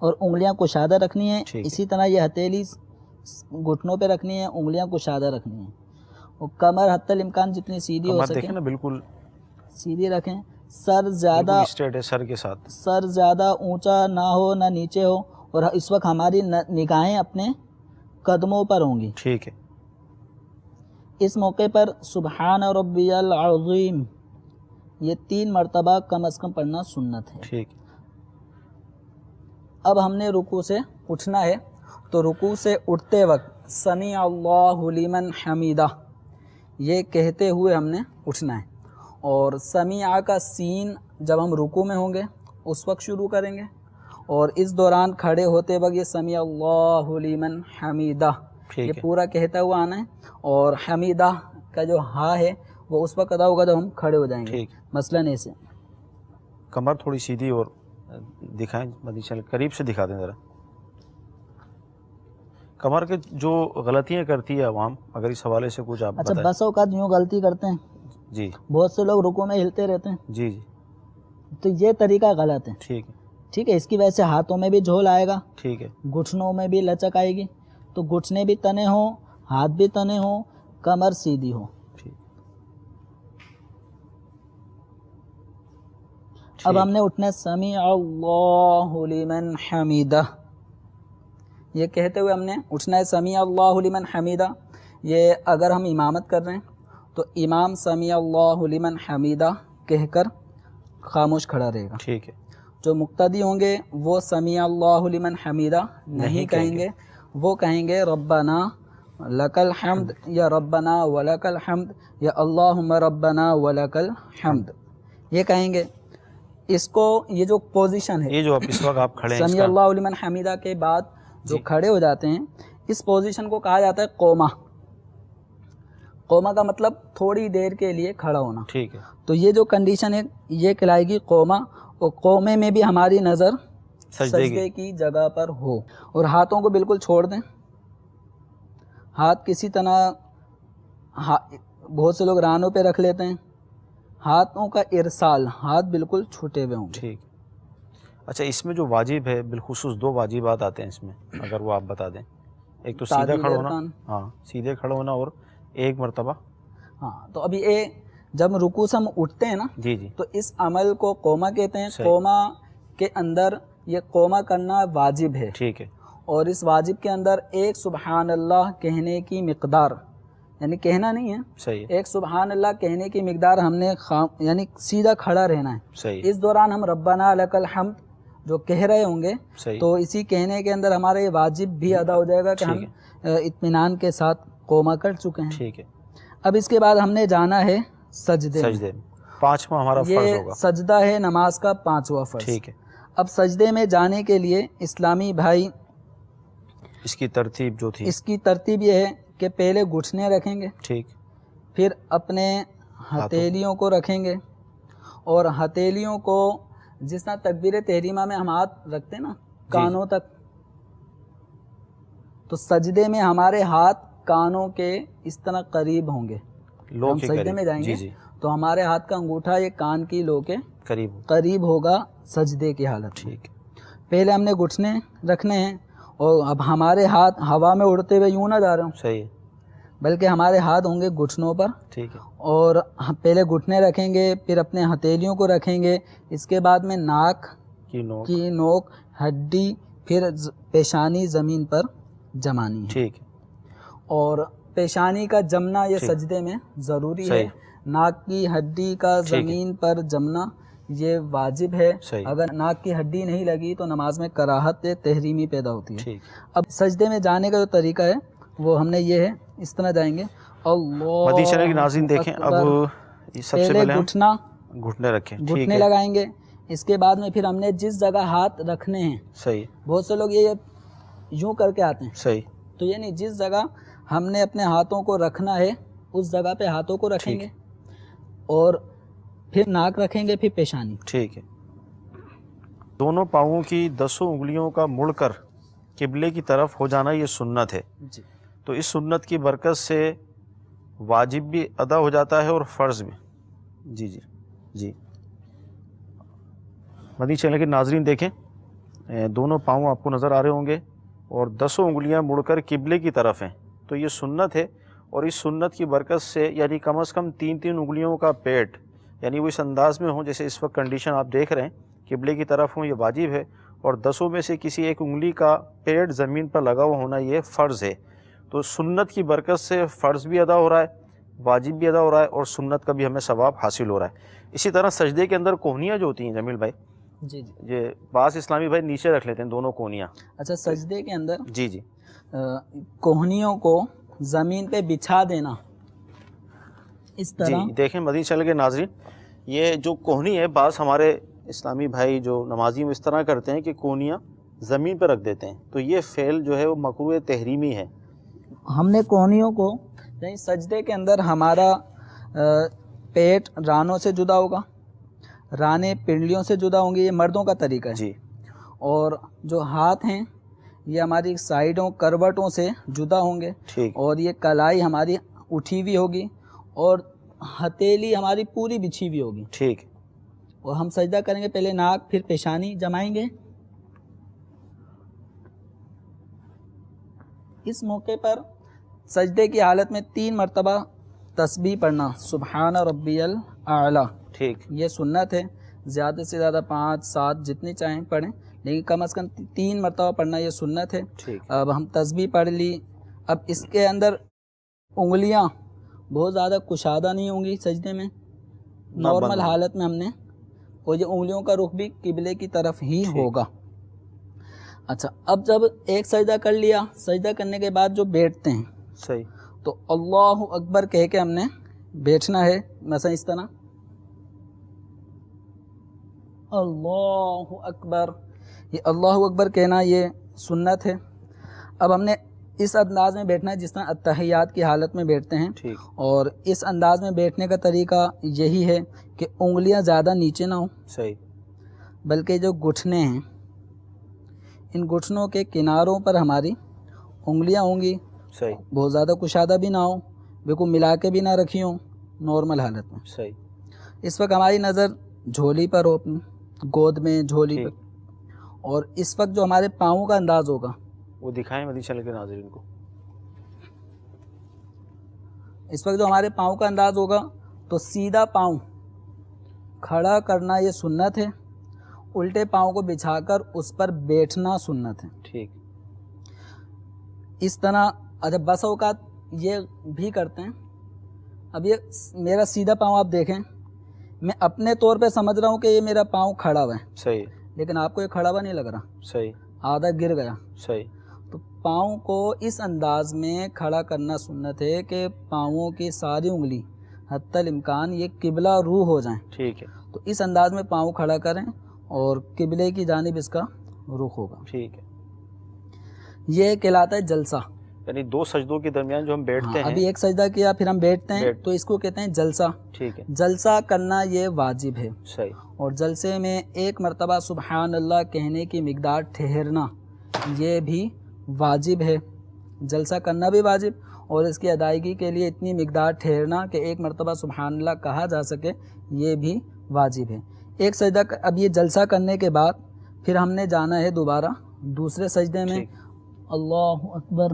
اور انگلیاں کشادہ رکھنی ہیں، اسی طرح یہ ہتھیلی گھٹنوں پہ رکھنی ہے، انگلیاں کشادہ رکھنی ہیں، اور کمر حتی الامکان جتنی سیدھی ہو کمر سکے دیکھیں نا بالکل سیدھی رکھیں. سر زیادہ اسٹریٹ ہے سر کے ساتھ. سر زیادہ اونچا نہ ہو نہ نیچے ہو, اور اس وقت ہماری نگاہیں اپنے قدموں پر ہوں گی. ٹھیک ہے. اس موقع پر سبحان ربی العظیم یہ 3 مرتبہ کم از کم پڑھنا سنت ہے. ٹھیک. اب ہم نے رکوع سے اٹھنا ہے, تو رکوع سے اٹھتے وقت سمیع اللہ لمن حمیدہ یہ کہتے ہوئے ہم نے اٹھنا ہے, اور سمیع کا سین جب ہم رکوع میں ہوں گے اس وقت شروع کریں گے, اور اس دوران کھڑے ہوتے وقت یہ سمیع اللہ لمن حمیدہ یہ پورا کہتا ہوا آنا ہے, اور حمیدہ کا جو ہا ہے وہ اس وقت ادا ہوگا جب ہم کھڑے ہو جائیں گے. مثلاً ایسے کمر تھوڑی سیدھی اور دکھائیں مدنی چینل قریب سے دکھا دیں ذرا. کمر کے جو غلطیاں کرتی ہے عوام, اگر اس حوالے سے کچھ آپ اچھا بتائیں. بس اوقات یوں غلطی کرتے ہیں جی بہت سے لوگ رکوع میں ہلتے رہتے ہیں, جی جی تو یہ طریقہ غلط ہے. ٹھیک ہے. ٹھیک ہے, اس کی وجہ سے ہاتھوں میں بھی جھول آئے گا, ٹھیک ہے. گھٹنوں میں بھی لچک آئے گی, تو گھٹنے بھی تنے ہوں, ہاتھ بھی تنے ہوں, کمر سیدھی ہو. ٹھیک. اب ہم نے اٹھنا سمیع اللہ لمن حمیدہ یہ کہتے ہوئے ہم نے اٹھنا ہے. سمیع اللہ لمن حمیدہ یہ اگر ہم امامت کر رہے ہیں تو امام سمیع اللہ لمن حمیدہ کہہ کر خاموش کھڑا رہے گا. ٹھیک ہے. جو مقتدی ہوں گے وہ سمیع اللہ لمن حمیدہ نہیں کہیں گے, وہ کہیں گے ربنا لک الحمد یا ربنا ولک الحمد یا اللہم ربنا ولک الحمد یہ کہیں گے. اس کو یہ جو پوزیشن ہے یہ جو اس وقت آپ کھڑے ہیں سمیع اللہ لمن حمیدہ کے بعد جو کھڑے ہو جاتے ہیں اس پوزیشن کو کہا جاتا ہے قومہ. قومہ کا مطلب تھوڑی دیر کے لیے کھڑا ہونا. ٹھیک ہے. تو یہ جو کنڈیشن ہے یہ کہلائے گی قومہ, اور قومے میں بھی ہماری نظر سجدے کی جگہ پر ہو, اور ہاتھوں کو بالکل چھوڑ دیں. ہاتھ کسی طرح بہت سے لوگ رانوں پہ رکھ لیتے ہیں, ہاتھوں کا ارسال, ہاتھ بالکل چھوٹے ہوئے ہوں گے. ٹھیک. اچھا اس میں جو واجب ہے بالخصوص 2 واجبات آتے ہیں اس میں, اگر وہ آپ بتا دیں. ایک تو سیدھا کھڑا ہونا, ہاں سیدھے کھڑا ہونا, اور 1 مرتبہ. ہاں تو ابھی جب رکوع سے ہم اٹھتے ہیں نا جی جی تو اس عمل کو قومہ کہتے ہیں. قومہ کے اندر یہ قومہ کرنا واجب ہے. ٹھیک ہے. اور اس واجب کے اندر 1 سبحان اللہ کہنے کی مقدار, یعنی کہنا نہیں ہے, صحیح. 1 سبحان اللہ کہنے کی مقدار ہم نے یعنی سیدھا کھڑا رہنا ہے. صحیح. اس دوران ہم ربنا لک الحمد جو کہہ رہے ہوں گے تو اسی کہنے کے اندر ہمارا یہ واجب بھی ادا ہو جائے گا کہ ہم اطمینان کے ساتھ قومہ کر چکے ہیں. ٹھیک ہے. اب اس کے بعد ہم نے جانا ہے سجدے میں. 5واں ہمارا فرض ہوگا. یہ سجدہ ہے نماز کا 5واں فرض. ٹھیک ہے. اب سجدے میں جانے کے لیے اسلامی بھائی اس کی ترتیب جو تھی, اس کی ترتیب یہ ہے کہ پہلے گھٹنے رکھیں گے. ٹھیک. پھر اپنے ہتھیلیوں کو رکھیں گے, اور ہتھیلیوں کو جس طرح تکبیر تحریمہ میں ہم ہاتھ رکھتے ہیں نا کانوں تک, تو سجدے میں ہمارے ہاتھ کانوں کے اس طرح قریب ہوں گے. ہم سجدے میں جائیں گے تو ہمارے ہاتھ کا انگوٹھا یہ کان کی لو کے قریب ہوگا سجدے کی حالت. ٹھیک. پہلے ہم نے گھٹنے رکھنے ہیں, اور اب ہمارے ہاتھ ہوا میں اڑتے ہوئے یوں نہ جا رہے ہوں, صحیح, بلکہ ہمارے ہاتھ ہوں گے گھٹنوں پر. ٹھیک ہے. اور پہلے گھٹنے رکھیں گے, پھر اپنے ہتھیلیوں کو رکھیں گے, اس کے بعد میں ناک کی نوک ہڈی, پھر پیشانی زمین پر جمانی ہے. ٹھیک. اور پیشانی کا جمنا یہ سجدے میں ضروری ہے. ناک کی ہڈی کا زمین پر جمنا یہ واجب ہے. اگر ناک کی ہڈی نہیں لگی تو نماز میں کراہت تحریمی پیدا ہوتی ہے. اب سجدے میں جانے کا جو طریقہ ہے وہ ہم نے یہ ہے, اس طرح جائیں گے. مدنی چینل کی ناظرین دیکھیں, اب سب سے پہلے گھٹنے رکھیں, گھٹنے لگائیں گے. اس کے بعد میں پھر ہم نے جس جگہ ہاتھ رکھنے ہیں, صحیح, بہت سے لوگ یہ یوں کر کے آتے ہیں, صحیح, تو یعنی جس جگہ ہم نے اپنے ہاتھوں کو رکھنا ہے اس جگہ پہ ہاتھوں کو رکھیں گے, اور پھر ناک رکھیں گے, پھر پیشانی. ٹھیک ہے. دونوں پاؤں کی 10 انگلیوں کا مڑ کر قبلے کی طرف ہو جانا یہ سنت ہے. جی. تو اس سنت کی برکت سے واجب بھی ادا ہو جاتا ہے اور فرض بھی. جی جی جی. مدنی چینل کے ناظرین دیکھیں, دونوں پاؤں آپ کو نظر آ رہے ہوں گے, اور 10 انگلیاں مڑ کر قبلے کی طرف ہیں. تو یہ سنت ہے, اور اس سنت کی برکت سے یعنی کم از کم 3 انگلیوں کا پیٹ یعنی وہ اس انداز میں ہوں جیسے اس وقت کنڈیشن آپ دیکھ رہے ہیں قبلے کی طرف ہوں، یہ واجب ہے، اور 10 میں سے کسی ایک انگلی کا پیٹ زمین پر لگا ہوا ہونا یہ فرض ہے۔ تو سنت کی برکت سے فرض بھی ادا ہو رہا ہے، واجب بھی ادا ہو رہا ہے، اور سنت کا بھی ہمیں ثواب حاصل ہو رہا ہے۔ اسی طرح سجدے کے اندر کوہنیاں جو ہوتی ہیں جمیل بھائی، جی جی یہ بعض اسلامی بھائی نیچے رکھ لیتے ہیں دونوں کونیاں۔ اچھا، سجدے کے اندر جی جی کوہنیوں کو زمین پہ بچھا دینا اس طرح۔ جی دیکھیں مدنی چینل کے ناظرین، یہ جو کوہنی ہے بعض ہمارے اسلامی بھائی جو نمازی وہ اس طرح کرتے ہیں کہ کونیاں زمین پہ رکھ دیتے ہیں، تو یہ فعل جو ہے وہ مکروہ تحریمی ہے۔ ہم نے کوہنیوں کو یعنی سجدے کے اندر ہمارا پیٹ رانوں سے جدا ہوگا، رانے پنڈلیوں سے جدا ہوں گے، یہ مردوں کا طریقہ ہے۔ جی اور جو ہاتھ ہیں یہ ہماری سائیڈوں کروٹوں سے جدا ہوں گے، ٹھیک، اور یہ کلائی ہماری اٹھی ہوئی ہوگی، اور ہتھیلی ہماری پوری بچھی ہوئی ہوگی، ٹھیک، اور ہم سجدہ کریں گے، پہلے ناک پھر پیشانی جمائیں گے۔ اس موقع پر سجدے کی حالت میں 3 مرتبہ تسبیح پڑھنا، سبحان ربی الاعلیٰ، ٹھیک، یہ سنت ہے۔ زیادہ سے زیادہ 5 7 جتنی چاہیں پڑھیں، لیکن کم از کم 3 مرتبہ پڑھنا یہ سنت ہے۔ ٹھیک، اب ہم تسبیح پڑھ لی، اب اس کے اندر انگلیاں بہت زیادہ کشادہ نہیں ہوں گی سجدے میں، نارمل بند۔ حالت میں ہم نے، اور یہ انگلیوں کا رخ بھی قبلے کی طرف ہی ٹھیک۔ ہوگا۔ اچھا، اب جب ایک سجدہ کر لیا، سجدہ کرنے کے بعد جو بیٹھتے ہیں صحیح، تو اللہ اکبر کہہ کے ہم نے بیٹھنا ہے، مثلا اس طرح اللہ اکبر، یہ اللہ اکبر کہنا یہ سنت ہے۔ اب ہم نے اس انداز میں بیٹھنا ہے جس طرح اتحیات کی حالت میں بیٹھتے ہیں، ٹھیک، اور اس انداز میں بیٹھنے کا طریقہ یہی ہے کہ انگلیاں زیادہ نیچے نہ ہوں، صحیح، بلکہ جو گھٹنے ہیں ان گھٹنوں کے کناروں پر ہماری انگلیاں ہوں گی، صحیح، بہت زیادہ کشادہ بھی نہ ہوں، بالکل ملا کے بھی نہ رکھی ہوں، نارمل حالت میں۔ صحیح، اس وقت ہماری نظر جھولی پر ہو، اپنی گود میں جھولی ٹھیک۔ پر، اور اس وقت جو ہمارے پاؤں کا انداز ہوگا، وہ دکھائیں مدنی چینل کے ناظرین کو۔ اس وقت جو ہمارے پاؤں کا انداز ہوگا تو سیدھا پاؤں کھڑا کرنا یہ سنت ہے، الٹے پاؤں کو بچھا کر اس پر بیٹھنا سنت ہے۔ ٹھیک، اس طرح اچھا بس اوقات یہ بھی کرتے ہیں۔ اب یہ میرا سیدھا پاؤں آپ دیکھیں، میں اپنے طور پہ سمجھ رہا ہوں کہ یہ میرا پاؤں کھڑا ہوا ہے، صحیح، لیکن آپ کو یہ کھڑا ہوا نہیں لگ رہا، صحیح، آدھا گر گیا۔ صحیح، تو پاؤں کو اس انداز میں کھڑا کرنا سنت ہے کہ پاؤں کی ساری انگلی حتی الامکان یہ قبلہ رو ہو جائیں، ٹھیک ہے، تو اس انداز میں پاؤں کھڑا کریں اور قبلے کی جانب اس کا رخ ہوگا۔ ٹھیک ہے، یہ کہلاتا ہے جلسہ۔ یعنی 2 سجدوں کے درمیان جو ہم بیٹھتے ہیں۔ ابھی ایک سجدہ کیا پھر ہم بیٹھتے ہیں تو اس کو کہتے ہیں جلسہ۔ ٹھیک ہے، جلسہ کرنا یہ واجب ہے، صحیح، اور جلسے میں 1 مرتبہ سبحان اللہ کہنے کی مقدار ٹھہرنا یہ بھی واجب ہے، جلسہ کرنا بھی واجب، اور اس کی ادائیگی کے لیے اتنی مقدار ٹھہرنا کہ 1 مرتبہ سبحان اللہ کہا جا سکے یہ بھی واجب ہے۔ ایک سجدہ اب یہ جلسہ کرنے کے بعد پھر ہم نے جانا ہے دوبارہ دوسرے سجدے میں، ٹھیک، اللہ اکبر۔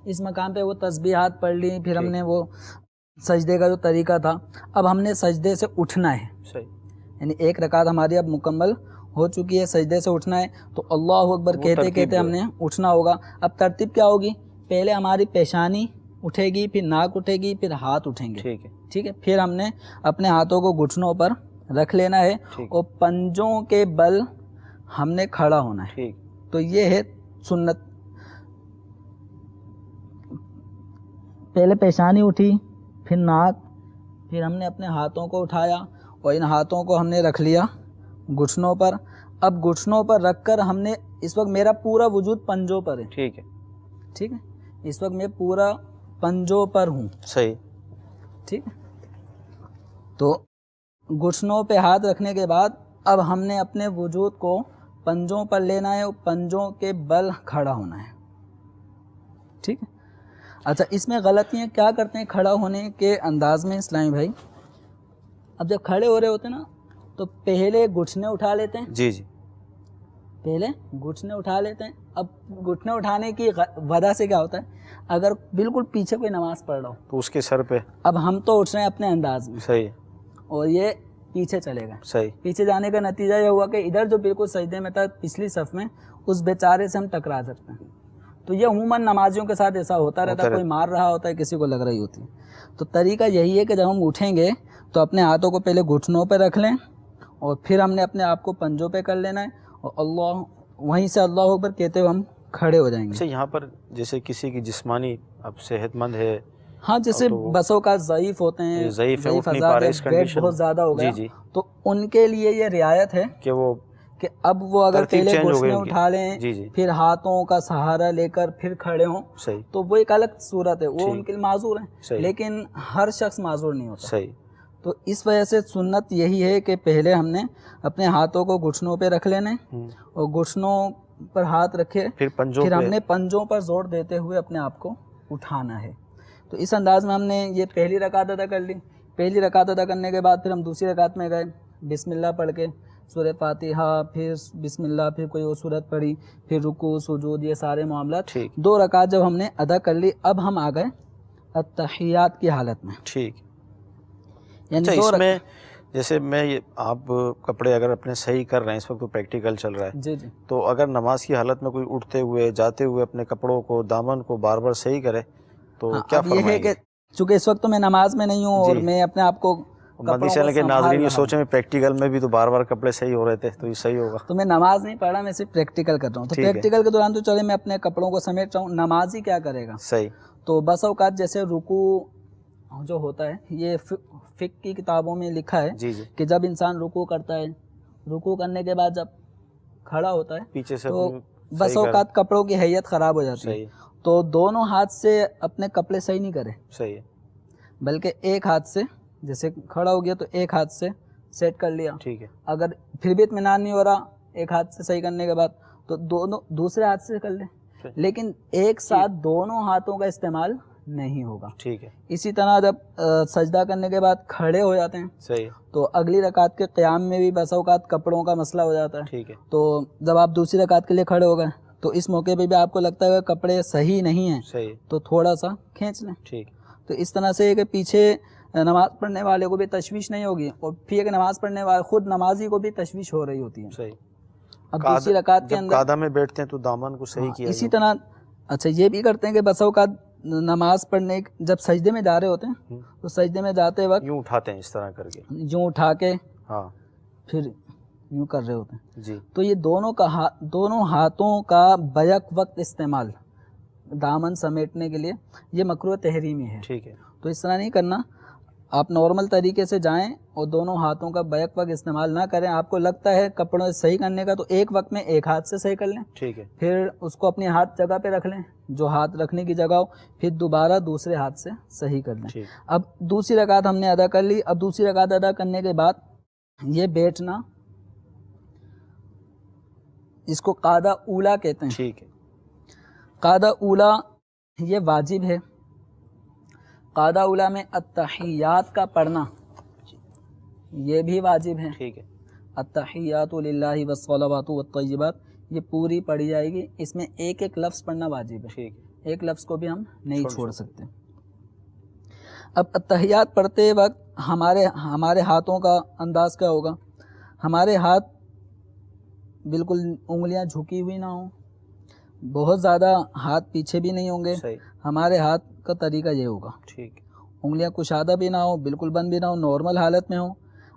اس مقام پہ وہ تسبیحات پڑھ لی، پھر ہم نے وہ سجدے کا جو طریقہ تھا، اب ہم نے سجدے سے اٹھنا ہے، صحیح، یعنی 1 رکعت ہماری اب مکمل ہو چکی ہے، سجدے سے اٹھنا ہے تو اللہ اکبر وہ کہتے ترتیب کہتے جو ہم نے اٹھنا ہوگا۔ اب ترتیب کیا ہوگی؟ پہلے ہماری پیشانی اٹھے گی، پھر ناک اٹھے گی، پھر ہاتھ اٹھیں گے، ٹھیک ہے، ٹھیک ہے، پھر ہم نے اپنے ہاتھوں کو گھٹنوں پر رکھ لینا ہے، ٹھیک، اور پنجوں کے بل ہم نے کھڑا ہونا ہے۔ ٹھیک، تو یہ ہے سنت، پہلے پیشانی اٹھی، پھر ناک، پھر ہم نے اپنے ہاتھوں کو اٹھایا اور ان ہاتھوں کو ہم نے رکھ لیا گھٹنوں پر۔ اب گھٹنوں پر رکھ کر ہم نے، اس وقت میرا پورا وجود پنجوں پر ہے، ٹھیک ہے، ٹھیک ہے، اس وقت میں پورا پنجوں پر ہوں، صحیح، ٹھیک ہے۔ تو گھٹنوں پہ ہاتھ رکھنے کے بعد اب ہم نے اپنے وجود کو پنجوں پر لینا ہے اور پنجوں کے بل کھڑا ہونا ہے، ٹھیک ہے۔ اچھا، اس میں غلطیاں کیا کرتے ہیں کھڑا ہونے کے انداز میں اسلامی بھائی؟ اب جب کھڑے ہو رہے ہوتے ہیں نا تو پہلے گھٹنے اٹھا لیتے ہیں، جی جی، پہلے گھٹنے اٹھا لیتے ہیں. اب گھٹنے اٹھانے کی وجہ سے کیا ہوتا ہے, اگر بالکل پیچھے کوئی نماز پڑھ رہا ہو تو اس کے سر پہ, اب ہم تو اٹھ رہے ہیں اپنے انداز میں, صحیح, اور یہ پیچھے چلے گئے. صحیح, پیچھے جانے کا نتیجہ یہ ہوا کہ ادھر جو بالکل سجدے میں تھا پچھلی صف میں, اس بیچارے سے ہم ٹکرا سکتے ہیں. تو یہ عموماً نمازیوں کے ساتھ ایسا ہوتا رہتا ہے, کوئی مار رہا ہوتا ہے, کسی کو لگ رہی ہوتی ہے. تو طریقہ یہی ہے کہ جب ہم اٹھیں گے تو اپنے ہاتھوں کو پہلے گھٹنوں پہ رکھ لیں, اور پھر ہم نے اپنے آپ کو پنجوں پہ کر لینا ہے, اور اللہ وہیں سے اللہ اکبر کہتے ہوئے ہم کھڑے ہو جائیں گے. اچھا, یہاں پر جیسے کسی کی جسمانی اب صحت مند ہے, ہاں جیسے بسوں کا ضعیف ہوتے ہیں, ضعیف اٹھ نہیں پا رہے, اس ویٹ کنڈیشن بہت زیادہ ہو گیا, جی جی, تو ان کے لیے یہ رعایت ہے کہ اب وہ اگر پہلے گھٹنے اٹھا لیں, جی جی, پھر ہاتھوں کا سہارا لے کر پھر کھڑے ہوں, صحیح, تو وہ ایک الگ صورت ہے, وہ ان کے لیے معذور ہیں, لیکن ہر شخص معذور نہیں ہوتا. صحیح. تو اس وجہ سے سنت یہی ہے کہ پہلے ہم نے اپنے ہاتھوں کو گھٹنوں پہ رکھ لینے, اور گھٹنوں پر ہاتھ رکھے پھر ہم نے پنجوں پر زور دیتے ہوئے اپنے آپ کو اٹھانا ہے. تو اس انداز میں ہم نے یہ پہلی رکعت ادا کر لی. پہلی رکعت ادا کرنے کے بعد پھر ہم دوسری رکعت میں گئے, بسم اللہ پڑھ کے سورہ فاتحہ, پھر بسم اللہ, پھر کوئی اور سورت پڑھی, پھر رکوع سجود, یہ سارے معاملات. 2 رکعت جب ہم نے ادا کر لی, اب ہم آ گئے التحیات کی حالت میں. ٹھیک. یعنی اس میں جیسے میں آپ کپڑے اگر اپنے صحیح کر رہے ہیں, اس وقت تو پریکٹیکل چل رہا ہے, جی جی, تو اگر نماز کی حالت میں کوئی اٹھتے ہوئے جاتے ہوئے اپنے کپڑوں کو, دامن کو بار بار صحیح کرے تو کیا فرمائیں گے؟ یہ ہے کہ چونکہ اس وقت تو میں نماز میں نہیں ہوں, اور میں اپنے آپ کو مدنی چینل کے ناظرین یہ سوچیں پریکٹیکل میں بھی تو بار بار کپڑے صحیح ہو رہے تھے, تو یہ صحیح ہوگا. تو میں نماز نہیں پڑھ رہا, میں صرف پریکٹیکل کر رہا ہوں. تو پریکٹیکل کے دوران تو چلے میں اپنے کپڑوں کو سمیٹ رہا ہوں, نمازی کیا کرے گا؟ صحیح. تو بس اوقات جیسے رکوع جو ہوتا ہے, یہ فقہ کی کتابوں میں لکھا ہے جی جی, کہ جب انسان رکوع کرتا ہے, رکوع کرنے کے بعد جب کھڑا ہوتا ہے پیچھے سے تو بس اوقات کپڑوں کی حیت خراب ہو جاتی ہے, تو دونوں ہاتھ سے اپنے کپڑے صحیح نہیں کرے, صحیح ہے, بلکہ ایک ہاتھ سے, جیسے کھڑا ہو گیا تو ایک ہاتھ سے سیٹ کر لیا. ٹھیک ہے. اگر پھر بھی اطمینان نہیں ہو رہا ایک ہاتھ سے صحیح کرنے کے بعد, تو دونوں دوسرے ہاتھ سے کر لیں, لیکن ایک ساتھ دونوں ہاتھوں کا استعمال نہیں ہوگا. ٹھیک ہے. اسی طرح جب سجدہ کرنے کے بعد کھڑے ہو جاتے ہیں, صحیح, تو اگلی رکعت کے قیام میں بھی بس اوقات کپڑوں کا مسئلہ ہو جاتا ہے. ٹھیک ہے. تو جب آپ دوسری رکعت کے لیے کھڑے ہو گئے تو اس موقع پہ بھی آپ کو لگتا ہے کپڑے صحیح نہیں ہیں, صحیح, تو تھوڑا سا کھینچ لیں. ٹھیک. تو اس طرح سے کہ پیچھے نماز پڑھنے والے کو بھی تشویش نہیں ہوگی, اور پھر ایک نماز پڑھنے والے خود نمازی کو بھی تشویش ہو رہی ہوتی ہے. صحیح. اب دوسری رکعت کے اندر قاعدہ میں بیٹھتے ہیں تو دامن کو صحیح کیا, اسی طرح اچھا یہ بھی کرتے ہیں کہ بس اوقات نماز پڑھنے جب سجدے میں جا رہے ہوتے ہیں تو سجدے میں جاتے وقت یوں اٹھاتے ہیں اس طرح کر کے, یوں اٹھا کے ہاں, پھر یوں کر رہے ہوتے ہیں. جی. تو یہ دونوں ہاتھوں کا بیک وقت استعمال دامن سمیٹنے کے لیے یہ مکروہ تحریمی ہے. ٹھیک ہے. تو اس طرح نہیں کرنا, آپ نارمل طریقے سے جائیں اور دونوں ہاتھوں کا بیک وقت استعمال نہ کریں. آپ کو لگتا ہے کپڑوں صحیح کرنے کا تو ایک وقت میں ایک ہاتھ سے صحیح کر لیں. ٹھیک ہے. پھر اس کو اپنے ہاتھ جگہ پہ رکھ لیں, جو ہاتھ رکھنے کی جگہ ہو, پھر دوبارہ دوسرے ہاتھ سے صحیح کر لیں. اب دوسری رکعت ہم نے ادا کر لی. اب دوسری رکعت ادا کرنے کے بعد یہ بیٹھنا, اس کو قاعدہ اولا کہتے ہیں. ٹھیک ہے. قاعدہ اولا یہ واجب ہے. قاعدہ اولا میں التحیات کا پڑھنا یہ بھی واجب ہے. ٹھیک ہے. التحیات للہ والصلوات والطیبات یہ پوری پڑھی جائے گی. اس میں ایک ایک لفظ پڑھنا واجب ہے. ٹھیک. ایک لفظ کو بھی ہم نہیں چھوڑ سکتے. اب التحیات پڑھتے وقت ہمارے ہاتھوں کا انداز کیا ہوگا؟ ہمارے ہاتھ بالکل انگلیاں جھکی ہوئی نہ ہوں, بہت زیادہ ہاتھ پیچھے بھی نہیں ہوں گے. ہمارے ہاتھ کا طریقہ یہ ہوگا. ٹھیک. انگلیاں کشادہ بھی نہ ہو, بالکل بند بھی نہ ہو, نارمل حالت میں ہو.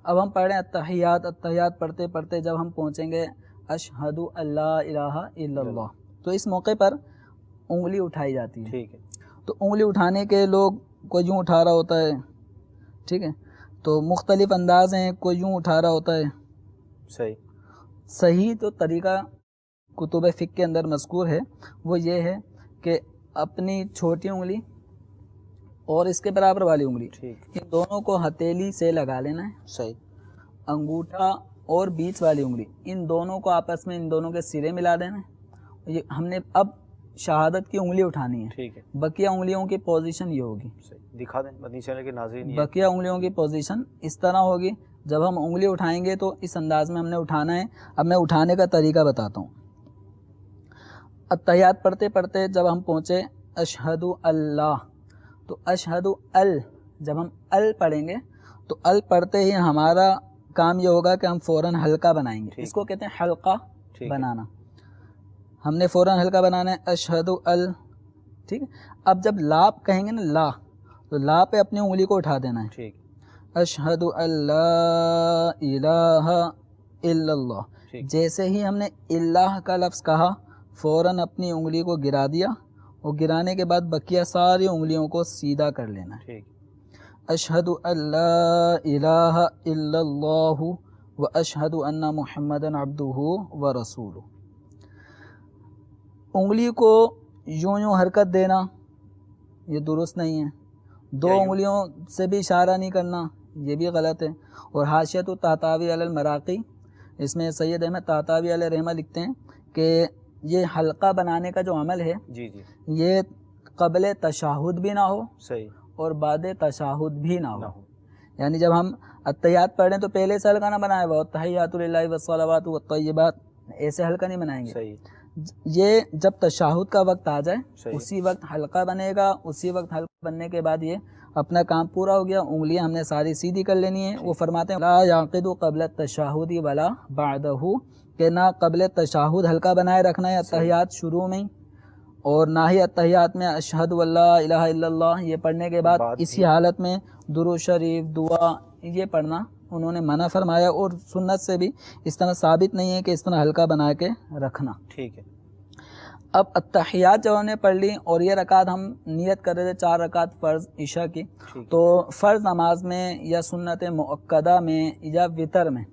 اب ہم پڑھ رہے ہیں التحیات پڑھتے پڑھتے جب ہم پہنچیں گے اشہد اللہ الہ الا اللہ, تو اس موقع پر انگلی اٹھائی جاتی ہے. ٹھیک ہے. تو انگلی اٹھانے کے لوگ کوئی یوں اٹھا رہا ہوتا ہے, ٹھیک ہے, تو مختلف انداز ہیں, کوئی یوں اٹھا رہا ہوتا ہے. صحیح تو طریقہ کتب فقہ کے اندر مذکور ہے, وہ یہ ہے کہ اپنی چھوٹی انگلی اور اس کے برابر والی انگلی ان دونوں کو ہتھیلی سے لگا لینا ہے. صحیح. انگوٹھا اور بیچ والی انگلی ان دونوں کو آپس میں ان دونوں کے سرے ملا دینا ہے. یہ ہم نے اب شہادت کی انگلی اٹھانی ہے. ٹھیک ہے. بقیہ انگلیوں کی پوزیشن یہ ہوگی. دکھا دیں مدنی چینل کے ناظرین. بقیہ انگلیوں کی پوزیشن اس طرح ہوگی. جب ہم انگلی اٹھائیں گے تو اس انداز میں ہم نے اٹھانا ہے. اب میں اٹھانے کا طریقہ بتاتا ہوں. التحیات پڑھتے پڑھتے جب ہم پہنچے اشہد اللہ، تو اشہد ال، جب ہم ال پڑھیں گے تو ال پڑھتے ہی ہمارا کام یہ ہوگا کہ ہم فوراً حلقہ بنائیں گے، اس کو کہتے ہیں حلقہ بنانا. ہم نے فوراً حلقہ بنانا ہے اشہد ال، ٹھیک ہے. اب جب لا کہیں گے نا لا، تو لا پہ اپنی انگلی کو اٹھا دینا ہے. اشہد اللہ الہ الا اللہ، جیسے ہی ہم نے اللہ کا لفظ کہا فوراً اپنی انگلی کو گرا دیا، اور گرانے کے بعد بقیہ ساری انگلیوں کو سیدھا کر لینا ہے. اشہد اللہ الہ الا اللہ و اشہد ان محمد عبدہ و رسولہ. انگلی کو یوں یوں حرکت دینا یہ درست نہیں ہے. دو انگلیوں سے بھی اشارہ نہیں کرنا، یہ بھی غلط ہے. اور حاشیۃ الطحطاوی علی المراقی، اس میں سید احمد طحطاوی علیہ رحمہ لکھتے ہیں کہ یہ حلقہ بنانے کا جو عمل ہے یہ قبل تشہد بھی نہ ہو اور بعد تشہد بھی نہ ہو. یعنی جب ہم التحیات پڑھیں تو پہلے سے حلقہ نہ بنائے، والتحیات للہ والصلوات والطیبات، ایسے حلقہ نہیں بنائیں گے. یہ جب تشہد کا وقت آ جائے اسی وقت حلقہ بنے گا. اسی وقت حلقہ بننے کے بعد یہ اپنا کام پورا ہو گیا. انگلیاں ہم نے ساری سیدھی کر لینی ہیں. وہ فرماتے ہیں لا یعقد قبل التشہد ولا بعدہ، کہ نہ قبل تشہد حلقہ بنائے رکھنا ہے التحیات شروع میں، اور نہ ہی التحیات میں اشہد واللہ الہ الا اللہ یہ پڑھنے کے بعد اسی حالت میں درود شریف دعا یہ پڑھنا انہوں نے منع فرمایا. اور سنت سے بھی اس طرح ثابت نہیں ہے کہ اس طرح حلقہ بنا کے رکھنا. ٹھیک ہے. اب التحیات جب ہم نے پڑھ لی اور یہ رکعت ہم نیت کر رہے تھے 4 رکعت فرض عشاء کی، تو فرض نماز میں یا سنت مؤکدہ میں یا وطر میں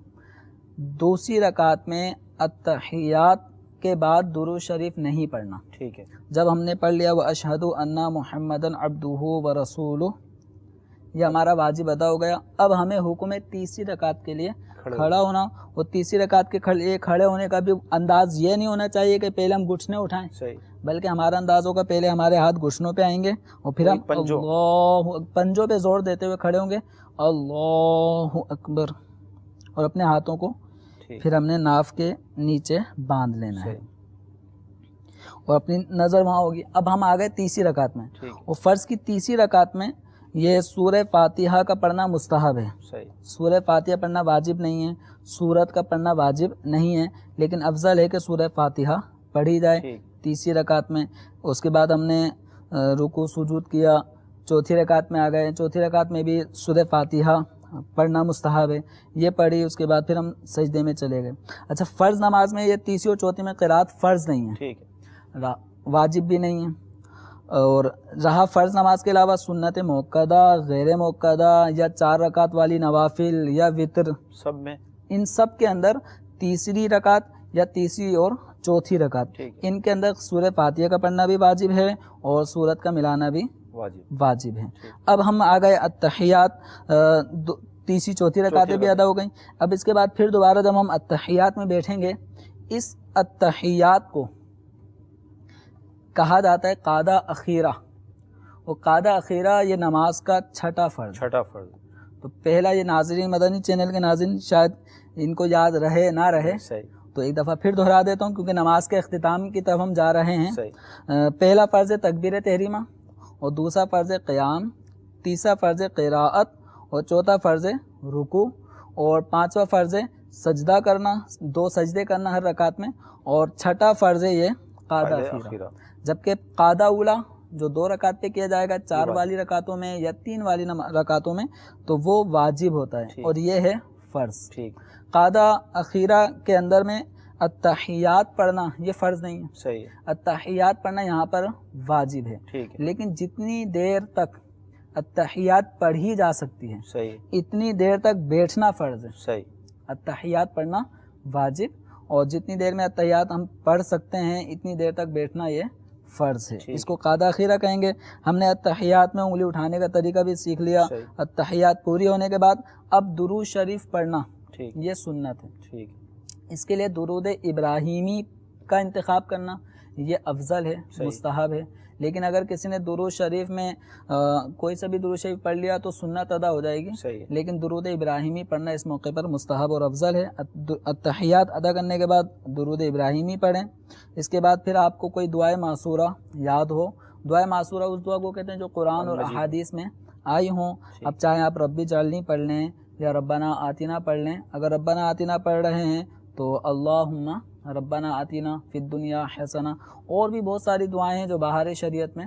دوسری رکعت میں التحیات کے بعد درود شریف نہیں پڑھنا. ٹھیک ہے. جب ہم نے پڑھ لیا واشہد ان محمدن عبدہ و رسولہ، یہ ہمارا واجب ادا ہو گیا. اب ہمیں حکم ہے تیسری رکعت کے لیے کھڑا ہونا. اور تیسری رکعت کے کھڑے ہونے کا بھی انداز یہ نہیں ہونا چاہیے کہ پہلے ہم گھٹنے اٹھائیں، بلکہ ہمارا انداز ہوگا پہلے ہمارے ہاتھ گھٹنوں پہ آئیں گے اور پھر ہم پنجوں پہ زور دیتے ہوئے کھڑے ہوں گے اللہ اکبر، اور اپنے ہاتھوں کو پھر ہم نے ناف کے نیچے باندھ لینا ہے اور اپنی نظر وہاں ہوگی. اب ہم آ گئے تیسری رکعت میں، اور فرض کی تیسری رکعت میں یہ سورہ فاتحہ کا پڑھنا مستحب ہے. سورہ فاتحہ پڑھنا واجب نہیں ہے، سورت کا پڑھنا واجب نہیں ہے، لیکن افضل ہے کہ سورہ فاتحہ پڑھی جائے تیسری رکعت میں. اس کے بعد ہم نے رکوع سجود کیا، چوتھی رکعت میں آ گئے. چوتھی رکعت میں بھی سورہ فاتحہ پڑھنا مستحب ہے، یہ پڑھی. اس کے بعد پھر ہم سجدے میں چلے گئے. اچھا، فرض نماز میں یہ تیسری اور چوتھی میں قرات فرض نہیں ہے، واجب بھی نہیں ہے. اور رہا فرض نماز کے علاوہ سنت موقدہ، غیر موقدہ یا 4 رکعت والی نوافل یا وطر، سب میں ان سب کے اندر تیسری رکعت یا تیسری اور چوتھی رکعت ان کے اندر سورہ فاتحہ کا پڑھنا بھی واجب ہے اور سورت کا ملانا بھی واجب ہے. اب ہم آ گئے التحیات، تیسری چوتھی رکعتیں بھی ادا ہو گئیں. اب اس کے بعد پھر دوبارہ جب ہم التحیات میں بیٹھیں گے، اس التحیات کو کہا جاتا ہے قاعدہ اخیرہ. اور قاعدہ اخیرہ یہ نماز کا چھٹا فرض. تو پہلا یہ ناظرین مدنی چینل کے ناظرین شاید ان کو یاد رہے نہ رہے، تو ایک دفعہ پھر دہرا دیتا ہوں کیونکہ نماز کے اختتام کی طرف ہم جا رہے ہیں. پہلا فرض تکبیر تحریمہ، اور دوسرا فرض قیام، تیسرا فرض قراءت، اور چوتھا فرض رکوع، اور پانچواں فرض سجدہ کرنا، 2 سجدے کرنا ہر رکعت میں، اور چھٹا فرض یہ قاعدہ اخیرہ. جبکہ قاعدہ اولا جو 2 رکعت پہ کیا جائے گا 4 والی رکعتوں میں یا 3 والی رکعتوں میں، تو وہ واجب ہوتا ہے اور یہ ہے فرض. قاعدہ اخیرہ کے اندر میں التحیات پڑھنا یہ فرض نہیں ہے، التحیات پڑھنا یہاں پر واجب ہے. لیکن جتنی دیر تک التحیات پڑھی جا سکتی ہے اتنی دیر تک بیٹھنا فرض ہے. التحیات پڑھنا واجب، اور جتنی دیر میں التحیات ہم پڑھ سکتے ہیں اتنی دیر تک بیٹھنا یہ فرض ہے. اس کو قاعدہ اخیرہ کہیں گے. ہم نے التحیات میں انگلی اٹھانے کا طریقہ بھی سیکھ لیا. التحیات پوری ہونے کے بعد اب درود شریف پڑھنا یہ سنت ہے. اس کے لیے درود ابراہیمی کا انتخاب کرنا یہ افضل ہے، مستحب ہے، لیکن اگر کسی نے درود شریف میں کوئی سا بھی درود شریف پڑھ لیا تو سنت ادا ہو جائے گی، صحیح ہے، لیکن درود ابراہیمی پڑھنا اس موقع پر مستحب اور افضل ہے۔ التحیات ادا کرنے کے بعد درود ابراہیمی پڑھیں، اس کے بعد پھر آپ کو کوئی دعائے معصورہ یاد ہو، دعائے معصورہ اس دعا کو کہتے ہیں جو قرآن اور احادیث میں آئی ہوں۔ اب چاہے آپ ربی جعلنی پڑھ لیں یا ربنا آتینا پڑھ لیں، اگر ربنا آتینا پڑھ رہے ہیں تو اللہم ربنا آتینا فی الدنیا حسنہ، اور بھی بہت ساری دعائیں ہیں جو باہر شریعت میں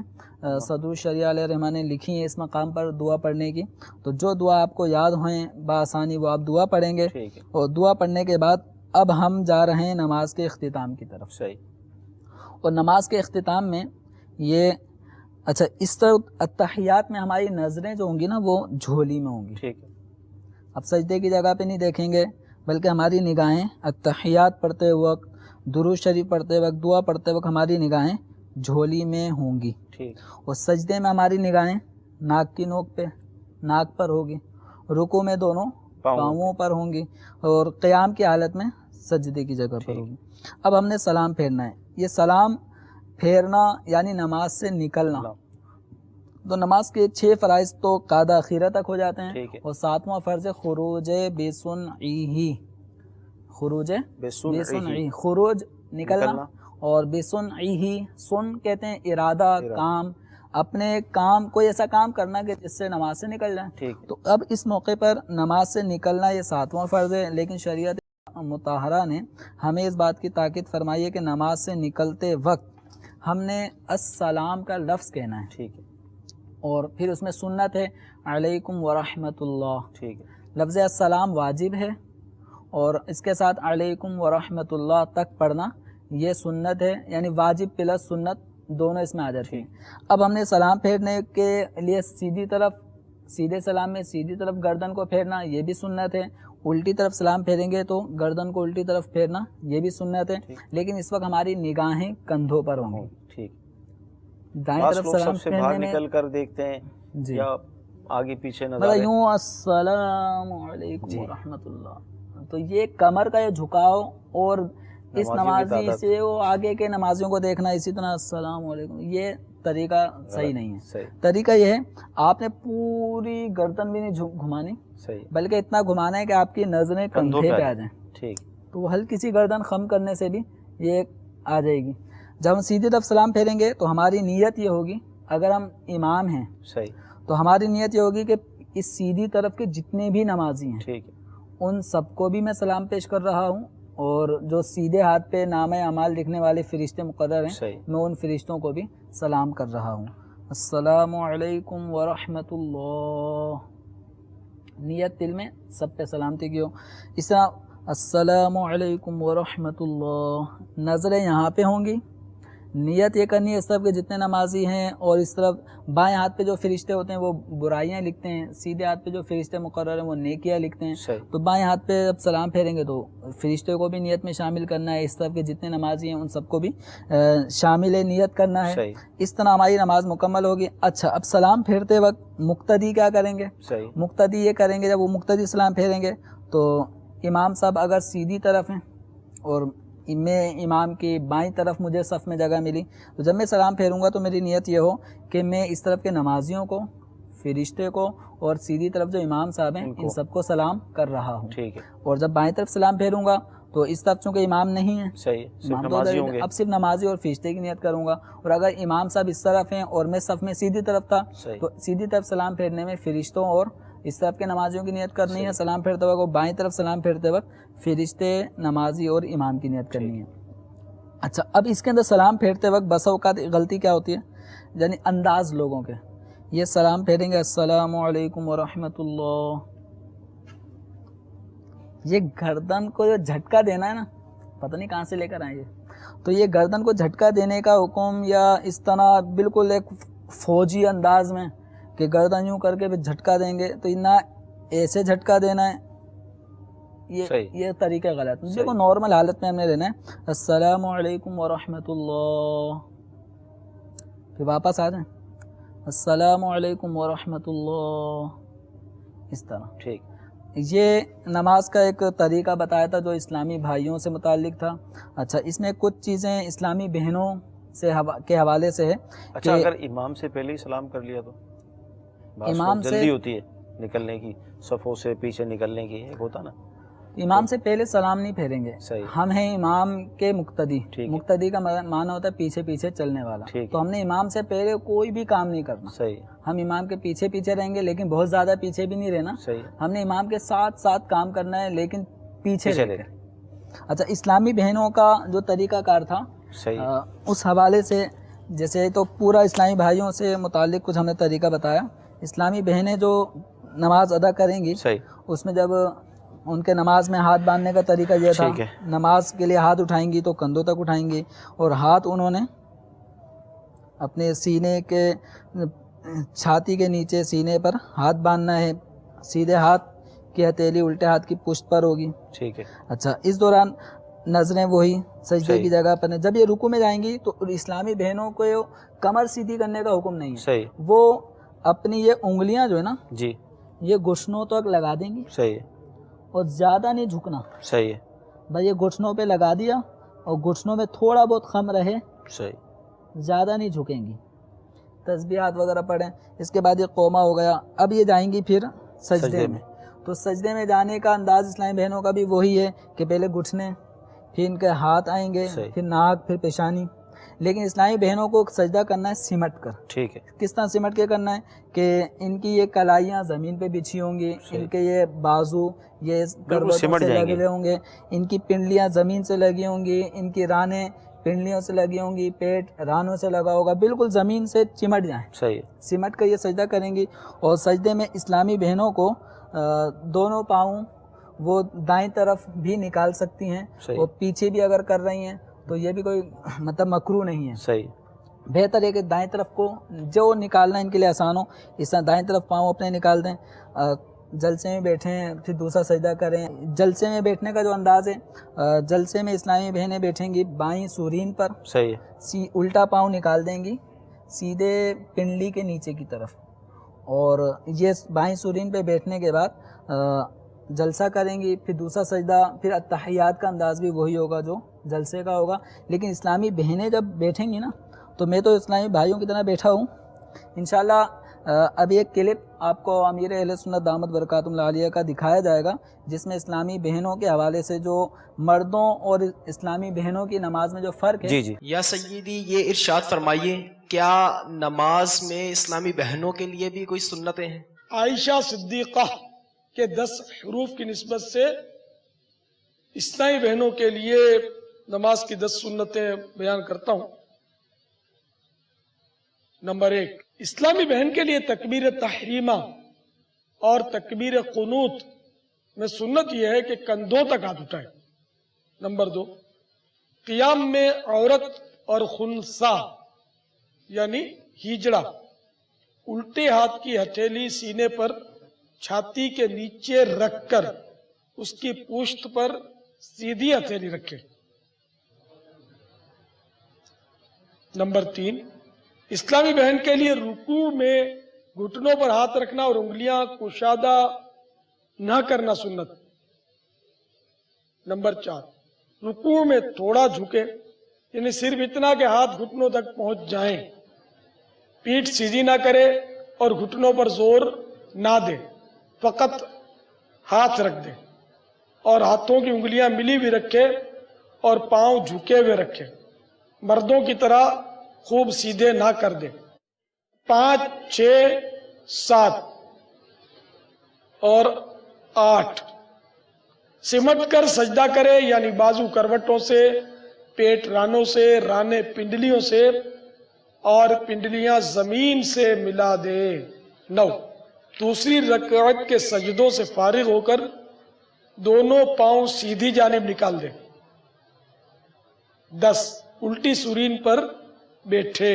صدر الشریعہ علیہ الرحمٰن نے لکھی ہیں اس مقام پر دعا پڑھنے کی، تو جو دعا آپ کو یاد ہوئیں بآسانی وہ آپ دعا پڑھیں گے، اور دعا پڑھنے کے بعد اب ہم جا رہے ہیں نماز کے اختتام کی طرف۔ صحیح، اور نماز کے اختتام میں یہ اچھا اس طرح التحیات میں ہماری نظریں جو ہوں گی نا وہ جھولی میں ہوں گی، ٹھیک ہے، اب سجدے کی جگہ پہ نہیں دیکھیں گے، بلکہ ہماری نگاہیں التحیات پڑھتے وقت، درود شریف پڑھتے وقت، دعا پڑھتے وقت ہماری نگاہیں جھولی میں ہوں گی، ٹھیک، اور سجدے میں ہماری نگاہیں ناک کی نوک پہ، ناک پر ہوگی، رکوع میں دونوں پاؤں پر ہوں گی، اور قیام کی حالت میں سجدے کی جگہ پر ہوگی۔ اب ہم نے سلام پھیرنا ہے، یہ سلام پھیرنا یعنی نماز سے نکلنا، تو نماز کے 6 فرائض تو قادہ اخیرہ تک ہو جاتے ہیں، اور 7واں فرض خروج بسنعہ، خروج بسنعہ، خروج نکلنا، اور بسنعہ، سن کہتے ہیں ارادہ، کام، اپنے کام، کوئی ایسا کام کرنا کہ جس سے نماز سے نکل جائے، تو اب اس موقع پر نماز سے نکلنا یہ 7واں فرض ہے، لیکن شریعت مطہرہ نے ہمیں اس بات کی تاکید فرمائی ہے کہ نماز سے نکلتے وقت ہم نے السلام کا لفظ کہنا ہے، ٹھیک ہے، اور پھر اس میں سنت ہے علیکم ورحمۃ اللہ، ٹھیک ہے، لفظ السلام واجب ہے، اور اس کے ساتھ علیکم ورحمۃ اللہ تک پڑھنا یہ سنت ہے، یعنی واجب پلس سنت دونوں اس میں آ جاتی ہیں۔ اب ہم نے سلام پھیرنے کے لیے سیدھے سلام میں سیدھی طرف گردن کو پھیرنا یہ بھی سنت ہے، الٹی طرف سلام پھیریں گے تو گردن کو الٹی طرف پھیرنا یہ بھی سنت ہے، لیکن اس وقت ہماری نگاہیں کندھوں پر ہوں گی، ٹھیک، دائیں طرف سلام سے باہر پھیرنے میں نکل کر دیکھتے ہیں جی یا آگے پیچھے نظر مطلب یوں السلام علیکم ورحمۃ اللہ، تو یہ کمر کا یہ جھکاؤ اور اس نمازی سے وہ آگے کے نمازیوں کو دیکھنا اسی طرح السلام علیکم، یہ طریقہ صحیح نہیں ہے۔ طریقہ یہ ہے آپ نے پوری گردن بھی نہیں گھمانی، بلکہ اتنا گھمانا ہے کہ آپ کی نظریں کندھے پہ آ جائیں، ٹھیک، تو ہلکی سی گردن خم کرنے سے بھی یہ آ جائے گی۔ جب ہم سیدھی طرف سلام پھیریں گے تو ہماری نیت یہ ہوگی، اگر ہم امام ہیں تو ہماری نیت یہ ہوگی کہ اس سیدھی طرف کے جتنے بھی نمازی ہیں ان سب کو بھی میں سلام پیش کر رہا ہوں، اور جو سیدھے ہاتھ پہ نامہ اعمال لکھنے والے فرشتے مقرر ہیں میں ان فرشتوں کو بھی سلام کر رہا ہوں۔ السلام علیکم ورحمۃ اللہ، نیت دل میں سب پہ سلامتی کی ہو۔ اس طرح السلام علیکم ورحمۃ اللہ، نظریں یہاں پہ ہوں گی، نیت یہ کرنی ہے اس طرف کے جتنے نمازی ہیں، اور اس طرف بائیں ہاتھ پہ جو فرشتے ہوتے ہیں وہ برائیاں لکھتے ہیں، سیدھے ہاتھ پہ جو فرشتے مقرر ہیں وہ نیکیاں لکھتے ہیں، تو بائیں ہاتھ پہ جب سلام پھیریں گے تو فرشتے کو بھی نیت میں شامل کرنا ہے، اس طرف کے جتنے نمازی ہیں ان سب کو بھی شامل نیت کرنا ہے، اس طرح ہماری نماز مکمل ہوگی۔ اچھا، اب سلام پھیرتے وقت مقتدی کیا کریں گے؟ مقتدی یہ کریں گے، جب وہ مقتدی سلام پھیریں گے تو امام صاحب اگر سیدھی طرف ہیں اور میں امام کی بائیں طرف مجھے صف میں جگہ ملی، تو جب میں سلام پھیروں گا تو میری نیت یہ ہو کہ میں اس طرف کے نمازیوں کو، فرشتے کو، اور سیدھی طرف جو امام صاحب ہیں ان سب کو سلام کر رہا ہوں، اور جب بائیں طرف سلام پھیروں گا تو اس طرف چونکہ امام نہیں ہے، امام تو اب صرف نمازی اور فرشتے کی نیت کروں گا، اور اگر امام صاحب اس طرف ہیں اور میں صف میں سیدھی طرف تھا تو سیدھی طرف سلام پھیرنے میں فرشتوں اور اس طرف کے نمازیوں کی نیت کرنی ہے سلام پھیرتے وقت، اور بائیں طرف سلام پھیرتے وقت فرشتے، نمازی اور امام کی نیت کرنی ہے۔ اچھا، اب اس کے اندر سلام پھیرتے وقت بسا اوقات غلطی کیا ہوتی ہے، یعنی انداز لوگوں کے، یہ سلام پھیریں گے السلام علیکم ورحمۃ اللہ، یہ گردن کو جو جھٹکا دینا ہے نا، پتہ نہیں کہاں سے لے کر آئیں گے، تو یہ گردن کو جھٹکا دینے کا حکم، یا اس طرح بالکل ایک فوجی انداز میں کہ گردن یوں کر کے پھر جھٹکا دیں گے، تو نہ ایسے جھٹکا دینا ہے، یہ طریقہ غلط ہے۔ دیکھو نارمل حالت میں ہم نے لینا ہے السلام علیکم ورحمۃ اللہ، پھر واپس آ جائیں السلام علیکم ورحمۃ اللہ، اس طرح۔ ٹھیک، یہ نماز کا ایک طریقہ بتایا تھا جو اسلامی بھائیوں سے متعلق تھا۔ اچھا، اس میں کچھ چیزیں اسلامی بہنوں کے حوالے سے ہے اچھا اگر امام سے پہلے ہی سلام کر لیا تو امام سے جلدی ہوتی ہے نکلنے کی، صفوں سے پیچھے نکلنے کی، ایک ہوتا نا امام سے پہلے سلام نہیں پھیریں گے. صحیح. ہم ہیں امام کے مقتدی. مقتدی کا معنی ہوتا ہے پیچھے پیچھے چلنے والا. تو ہم نے امام سے پہلے کوئی بھی کام نہیں کرنا. صحیح. ہم امام کے پیچھے پیچھے رہیں گے لیکن بہت زیادہ پیچھے بھی نہیں رہنا. صحیح. ہم نے امام کے ساتھ ساتھ کام کرنا ہے لیکن پیچھے رہ کر. اچھا اسلامی بہنوں کا جو طریقہ کار تھا اس حوالے سے، جیسے تو پورا اسلامی بھائیوں سے متعلق کچھ ہم نے طریقہ بتایا. اسلامی بہنیں جو نماز ادا کریں گی اس میں جب ان کے نماز میں ہاتھ باندھنے کا طریقہ یہ تھا، نماز کے لیے ہاتھ اٹھائیں گی تو کندھوں تک اٹھائیں گی اور ہاتھ انہوں نے اپنے سینے کے چھاتی کے نیچے سینے پر ہاتھ باندھنا ہے. سیدھے ہاتھ کی ہتھیلی الٹے ہاتھ کی پشت پر ہوگی. ٹھیک ہے. اچھا اس دوران نظریں وہی سجدے کی جگہ پر. جب یہ رکوع میں جائیں گی تو اسلامی بہنوں کو کمر سیدھی کرنے کا حکم نہیں ہے. وہ اپنی یہ انگلیاں جو ہے نا جی یہ گھٹنوں تک لگا دیں گی. صحیح ہے. اور زیادہ نہیں جھکنا. صحیح ہے. بھائی یہ گھٹنوں پہ لگا دیا اور گھٹنوں میں تھوڑا بہت خم رہے. صحیح. زیادہ نہیں جھکیں گی. تسبیحات وغیرہ پڑھیں. اس کے بعد یہ قومہ ہو گیا. اب یہ جائیں گی پھر سجدے میں. تو سجدے میں جانے کا انداز اسلامی بہنوں کا بھی وہی ہے کہ پہلے گھٹنے، پھر ان کے ہاتھ آئیں گے، پھر ناک، پھر پیشانی. لیکن اسلامی بہنوں کو سجدہ کرنا ہے سمٹ کر. ٹھیک ہے. کس طرح سمٹ کے کرنا ہے کہ ان کی یہ کلائیاں زمین پہ بچھی ہوں گی، ان کے یہ بازو یہ کروٹوں سے لگے ہوئے ہوں گے، ان کی پنڈلیاں زمین سے لگی ہوں گی، ان کی رانیں پنڈلیوں سے لگی ہوں گی، پیٹ رانوں سے لگا ہوگا، بالکل زمین سے چمٹ جائیں. صحیح. سمٹ کر یہ سجدہ کریں گی. اور سجدے میں اسلامی بہنوں کو دونوں پاؤں وہ دائیں طرف بھی نکال سکتی ہیں اور پیچھے بھی اگر کر رہی ہیں تو یہ بھی کوئی مطلب مکروہ نہیں ہے. صحیح. بہتر ہے کہ دائیں طرف کو جو نکالنا ان کے لیے آسان ہو اس طرح دائیں طرف پاؤں اپنے نکال دیں. جلسے میں بیٹھیں پھر دوسرا سجدہ کریں. جلسے میں بیٹھنے کا جو انداز ہے، جلسے میں اسلامی بہنیں بیٹھیں گی بائیں سورین پر. صحیح. الٹا پاؤں نکال دیں گی سیدھے پنڈلی کے نیچے کی طرف. اور یہ بائیں سورین پہ بیٹھنے کے بعد جلسہ کریں گی. پھر دوسرا سجدہ، پھر التحیات کا انداز بھی وہی ہوگا جو جلسے کا ہوگا. لیکن اسلامی بہنیں جب بیٹھیں گی نا تو میں تو اسلامی بھائیوں کی طرح بیٹھا ہوں. انشاءاللہ ابھی ایک کلپ آپ کو امیر اہل سنت دامت برکاتہم العالیہ کا دکھایا جائے گا جس میں اسلامی بہنوں کے حوالے سے جو مردوں اور اسلامی بہنوں کی نماز میں جو فرق ہے. جی جی. یا سیدی یہ ارشاد فرمائیے کیا نماز میں اسلامی بہنوں کے لیے بھی کوئی سنتیں ہیں؟ عائشہ صدیقہ کے 10 حروف کی نسبت سے اسلامی بہنوں کے لیے نماز کی 10 سنتیں بیان کرتا ہوں. نمبر 1، اسلامی بہن کے لیے تکبیر تحریمہ اور تکبیر قنوت میں سنت یہ ہے کہ کندھوں تک ہاتھ اٹھائے. نمبر 2، قیام میں عورت اور خنثی یعنی ہیجڑا الٹے ہاتھ کی ہتھیلی سینے پر چھاتی کے نیچے رکھ کر اس کی پشت پر سیدھی ہتھیلی رکھے. نمبر 3، اسلامی بہن کے لیے رکوع میں گھٹنوں پر ہاتھ رکھنا اور انگلیاں کشادہ نہ کرنا سنت. نمبر 4، رکوع میں تھوڑا جھکے یعنی صرف اتنا کہ ہاتھ گھٹنوں تک پہنچ جائیں. پیٹھ سیدھی نہ کرے اور گھٹنوں پر زور نہ دے، فقط ہاتھ رکھ دے اور ہاتھوں کی انگلیاں ملی ہوئی رکھے اور پاؤں جھکے ہوئے رکھے. مردوں کی طرح خوب سیدھے نہ کر دے. 5، 6، 7 اور 8 سمٹ کر سجدہ کرے یعنی بازو کروٹوں سے، پیٹ رانوں سے، رانے پنڈلیوں سے اور پنڈلیاں زمین سے ملا دے. 9، دوسری رکعت کے سجدوں سے فارغ ہو کر دونوں پاؤں سیدھی جانب نکال دے. 10، الٹی سورین پر بیٹھے.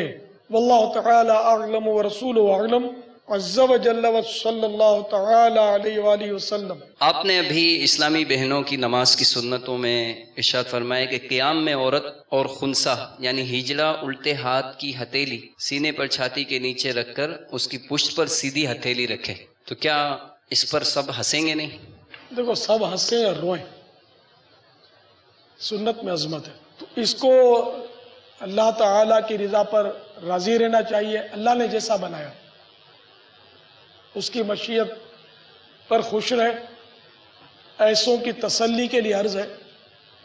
واللہ تعالی اعلم ورسولہ اعلم عز و جل و صلی اللہ تعالی علیہ وآلہ وسلم. آپ نے ابھی اسلامی بہنوں کی نماز کی سنتوں میں ارشاد فرمایا کہ قیام میں عورت اور خنثی یعنی ہجڑا الٹے ہاتھ کی ہتھیلی سینے پر چھاتی کے نیچے رکھ کر اس کی پشت پر سیدھی ہتھیلی رکھے. تو کیا اس پر سب ہنسیں گے نہیں؟ دیکھو سب ہنسیں اور روئیں، سنت میں عظمت ہے. تو اس کو اللہ تعالیٰ کی رضا پر راضی رہنا چاہیے، اللہ نے جیسا بنایا اس کی مشیت پر خوش رہے۔ ایسوں کی تسلی کے لیے عرض ہے،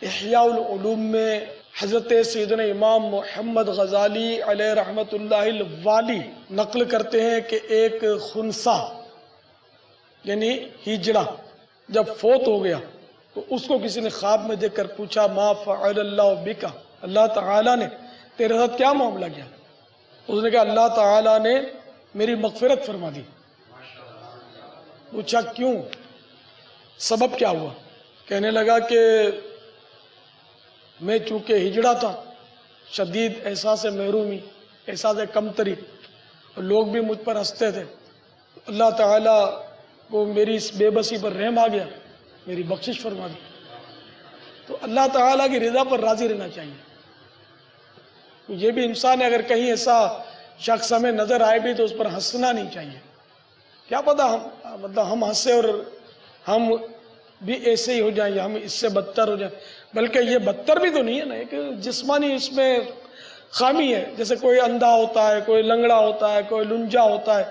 احیاء العلوم میں حضرت سیدنا امام محمد غزالی علیہ رحمۃ اللہ الوالی نقل کرتے ہیں کہ ایک خنثی یعنی ہجڑا جب فوت ہو گیا تو اس کو کسی نے خواب میں دیکھ کر پوچھا، ما فعل اللہ بکا، اللہ تعالیٰ نے تیرے ساتھ کیا معاملہ کیا؟ اس نے کہا اللہ تعالیٰ نے میری مغفرت فرما دی۔ پوچھا کیوں، سبب کیا ہوا؟ کہنے لگا کہ میں چونکہ ہجڑا تھا، شدید احساس محرومی، احساس کمتری، اور لوگ بھی مجھ پر ہنستے تھے، اللہ تعالیٰ کو میری اس بے بسی پر رحم آ گیا، میری بخشش فرما دی۔ تو اللہ تعالیٰ کی رضا پر راضی رہنا چاہیے۔ یہ بھی انسان ہے، اگر کہیں ایسا شخص ہمیں نظر آئے بھی تو اس پر ہنسنا نہیں چاہیے۔ کیا پتہ ہم ہنسے اور ہم بھی ایسے ہی ہو جائیں یا ہم اس سے بدتر ہو جائیں، بلکہ یہ بدتر بھی تو نہیں ہے نا، ایک جسمانی اس میں خامی ہے۔ جیسے کوئی اندھا ہوتا ہے، کوئی لنگڑا ہوتا ہے، کوئی لنجا ہوتا ہے،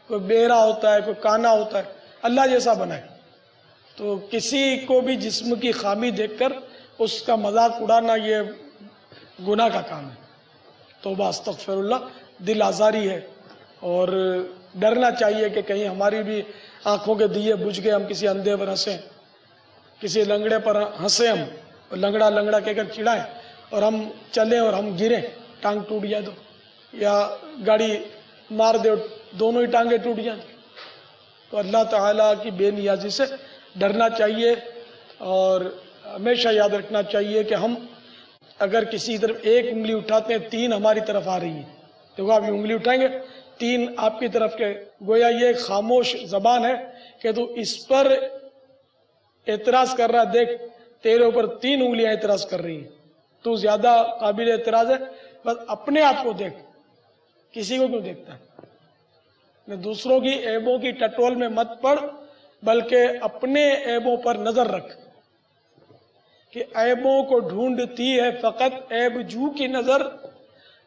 کوئی بہرا ہوتا ہے، کوئی کانا ہوتا ہے، اللہ جیسا بنائے۔ تو کسی کو بھی جسم کی خامی دیکھ کر اس کا مذاق اڑانا یہ گناہ کا کام ہے۔ توبہ استغفر اللہ، دل آزاری ہے، اور ڈرنا چاہیے کہ کہیں ہماری بھی آنکھوں کے دیے بجھ گئے، ہم کسی اندھے پر ہنسیں، کسی لنگڑے پر ہنسیں، ہم اور لنگڑا لنگڑا کہہ کر چڑھائیں، اور ہم چلیں اور ہم گریں، ٹانگ ٹوٹ جائے تو، یا گاڑی مار دے اور دونوں ہی ٹانگیں ٹوٹ جائیں۔ تو اللہ تعالیٰ کی بے نیازی سے ڈرنا چاہیے، اور ہمیشہ یاد رکھنا چاہیے کہ ہم اگر کسی طرف ایک انگلی اٹھاتے ہیں، تین ہماری طرف آ رہی ہیں۔ دیکھو آپ یہ انگلی اٹھائیں گے، تین آپ کی طرف کے، گویا یہ ایک خاموش زبان ہے کہ تو اس پر اعتراض کر رہا، دیکھ تیرے اوپر تین انگلیاں اعتراض کر رہی ہیں، تو زیادہ قابل اعتراض ہے، بس اپنے آپ کو دیکھ، کسی کو کیوں دیکھتا ہے؟ دوسروں کی عیبوں کی ٹٹول میں مت پڑ، بلکہ اپنے عیبوں پر نظر رکھ، کہ عیبوں کو ڈھونڈتی ہے فقط عیب جو کی نظر،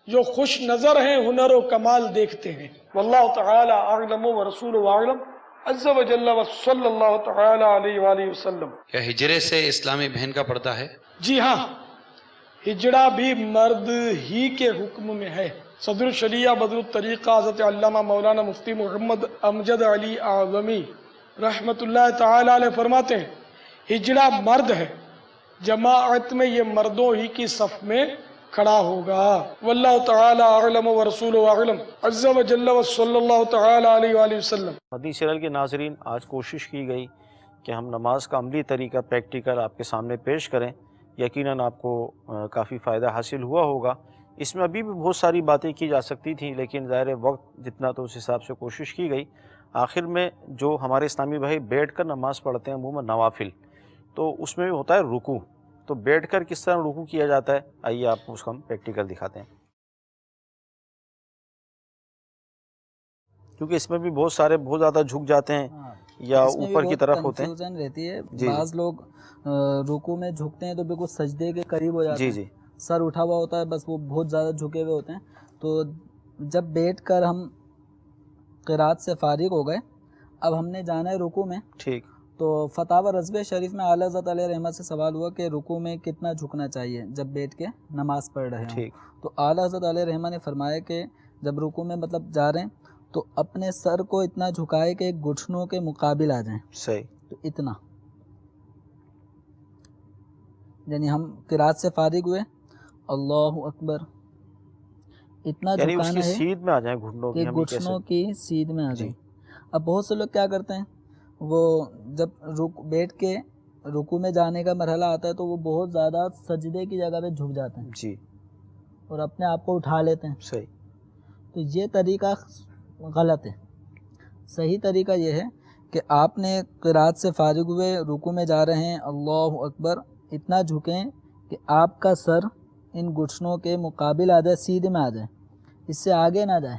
جو خوش نظر ہیں ہنر و کمال دیکھتے ہیں۔ واللہ تعالی اعلم ورسولہ اعلم، عز و جل و صلی اللہ تعالی علیہ وآلہ وسلم۔ کیا ہجرے سے اسلامی بہن کا پردہ ہے؟ جی ہاں، ہجڑا بھی مرد ہی کے حکم میں ہے۔ صدر الشریعہ بدر الطریقہ حضرت علامہ مولانا مفتی محمد امجد علی اعظمی رحمت اللہ تعالی علیہ فرماتے ہیں، ہجڑا مرد ہے، جماعت میں یہ مردوں ہی کی صف میں کھڑا ہوگا۔ واللہ تعالی اعلم ورسولہ اعلم، عز و جل و صلی اللہ تعالی علیہ وآلہ وسلم۔ مدنی چینل کے ناظرین، آج کوشش کی گئی کہ ہم نماز کا عملی طریقہ پریکٹیکل آپ کے سامنے پیش کریں۔ یقیناً آپ کو کافی فائدہ حاصل ہوا ہوگا۔ اس میں ابھی بھی بہت ساری باتیں کی جا سکتی تھیں، لیکن ظاہر وقت جتنا تو اس حساب سے کوشش کی گئی۔ آخر میں جو ہمارے اسلامی بھائی بیٹھ کر نماز پڑھتے ہیں عموماً نوافل، تو اس میں بھی ہوتا ہے رکوع، تو بیٹھ کر کس طرح رکوع کیا جاتا ہے، آئیے آپ کو اس کا ہم پریکٹیکل دکھاتے ہیں، کیونکہ اس میں بھی بہت سارے بہت زیادہ جھک جاتے ہیں یا اوپر کی طرف ہوتے ہیں۔ کنفیوژن رہتی ہے، جی بعض لوگ رکوع میں جھکتے ہیں تو بالکل سجدے کے قریب ہو جاتے ہیں، جی سر اٹھا ہوا ہوتا ہے، بس وہ بہت زیادہ جھکے ہوئے ہوتے ہیں۔ تو جب بیٹھ کر ہم قرات سے فارغ ہو گئے، اب ہم نے جانا ہے رکوع میں، ٹھیک۔ تو فتاوی رضویہ شریف میں اعلیٰ حضرت علیہ رحمت سے سوال ہوا کہ رکوع میں کتنا جھکنا چاہیے جب بیٹھ کے نماز پڑھ رہے ہیں، تو اعلیٰ حضرت علیہ رحمت نے فرمایا کہ جب رکوع میں مطلب جا رہے ہیں تو اپنے سر کو اتنا جھکائے کہ گھٹنوں کے مقابل آ جائیں، صحیح، تو اتنا، یعنی ہم قرات سے فارغ ہوئے، اللہ اکبر، اتنا یعنی اس جھکانا کی ہے سیدھ میں آ جائیں گھٹنوں کی، کہ ہم یہ کہہ گھٹنوں سکتے کی سیدھ میں آ جی۔ جائیں۔ اب بہت سے لوگ کیا کرتے ہیں، وہ جب بیٹھ کے رکوع میں جانے کا مرحلہ آتا ہے تو وہ بہت زیادہ سجدے کی جگہ پہ جھک جاتے ہیں جی، اور اپنے آپ کو اٹھا لیتے ہیں، صحیح، تو یہ طریقہ غلط ہے۔ صحیح طریقہ یہ ہے کہ آپ نے قرات سے فارغ ہوئے، رکوع میں جا رہے ہیں، اللہ اکبر، اتنا جھکیں کہ آپ کا سر ان گھٹنوں کے مقابل آ جائے، سیدھے میں آ جائے، اس سے آگے نہ جائے۔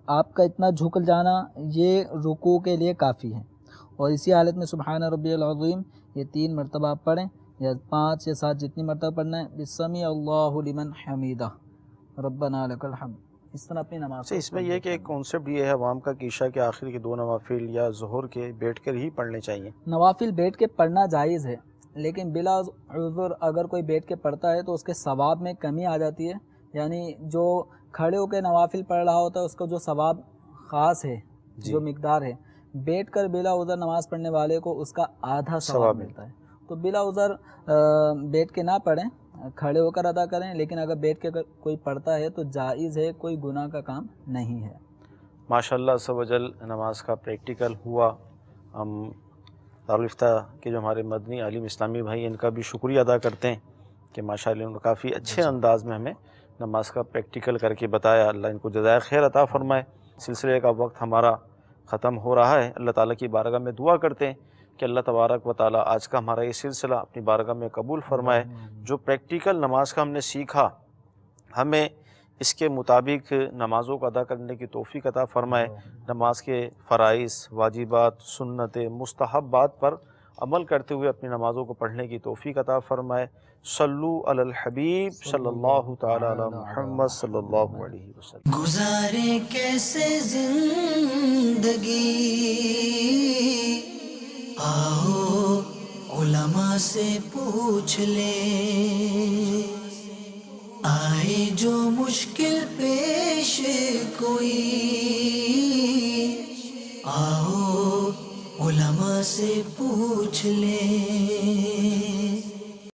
آپ کا اتنا جھک جانا یہ رکوع کے لیے کافی ہے، اور اسی حالت میں سبحان ربی العظیم یہ 3 مرتبہ آپ پڑھیں، یا 5 یا 7 جتنی مرتبہ پڑھنا ہے، بسمی اللہ لمن حمیدہ ربنا لک الحمد، اس طرح اپنی نماز اچھا، اس میں یہ کہ ایک کانسیپٹ یہ ہے عوام کا کہ عشاء کے آخر کے 2 نوافل یا ظہر کے بیٹھ کر ہی پڑھنے چاہیے۔ نوافل بیٹھ کے پڑھنا جائز ہے، لیکن بلا عذر اگر کوئی بیٹھ کے پڑھتا ہے تو اس کے ثواب میں کمی آ جاتی ہے، یعنی جو کھڑے ہو کے نوافل پڑھ رہا ہوتا ہے اس کا جو ثواب خاص ہے، جو مقدار ہے، بیٹھ کر بلا عذر نماز پڑھنے والے کو اس کا آدھا ثواب ملتا ہے۔ تو بلا عذر بیٹھ کے نہ پڑھیں، کھڑے ہو کر ادا کریں، لیکن اگر بیٹھ کے اگر کوئی پڑھتا ہے تو جائز ہے، کوئی گناہ کا کام نہیں ہے۔ ماشاءاللہ عز و جل نماز کا پریکٹیکل ہوا۔ ہم دارالفتہ کے جو ہمارے مدنی عالم اسلامی بھائی، ان کا بھی شکریہ ادا کرتے ہیں کہ ماشاءاللہ انہوں نے کافی اچھے انداز میں ہمیں نماز کا پریکٹیکل کر کے بتایا۔ اللہ ان کو جزائے خیر عطا فرمائے۔ سلسلے کا وقت ہمارا ختم ہو رہا ہے۔ اللہ تعالیٰ کی بارگاہ میں دعا کرتے ہیں کہ اللہ تبارک و تعالیٰ آج کا ہمارا یہ سلسلہ اپنی بارگاہ میں قبول فرمائے۔ جو پریکٹیکل نماز کا ہم نے سیکھا، ہمیں اس کے مطابق نمازوں کو ادا کرنے کی توفیق عطا فرمائے۔ نماز کے فرائض، واجبات، سنت، مستحبات پر عمل کرتے ہوئے اپنی نمازوں کو پڑھنے کی توفیق عطا فرمائے۔ صلو علی الحبیب صلی اللہ تعالی علی محمد صلی اللہ علیہ وسلم۔ گزارے کیسے زندگی، آؤ علماء سے پوچھ لیں، آئے جو مشکل پیش کوئی، آؤ علماء سے پوچھ لیں۔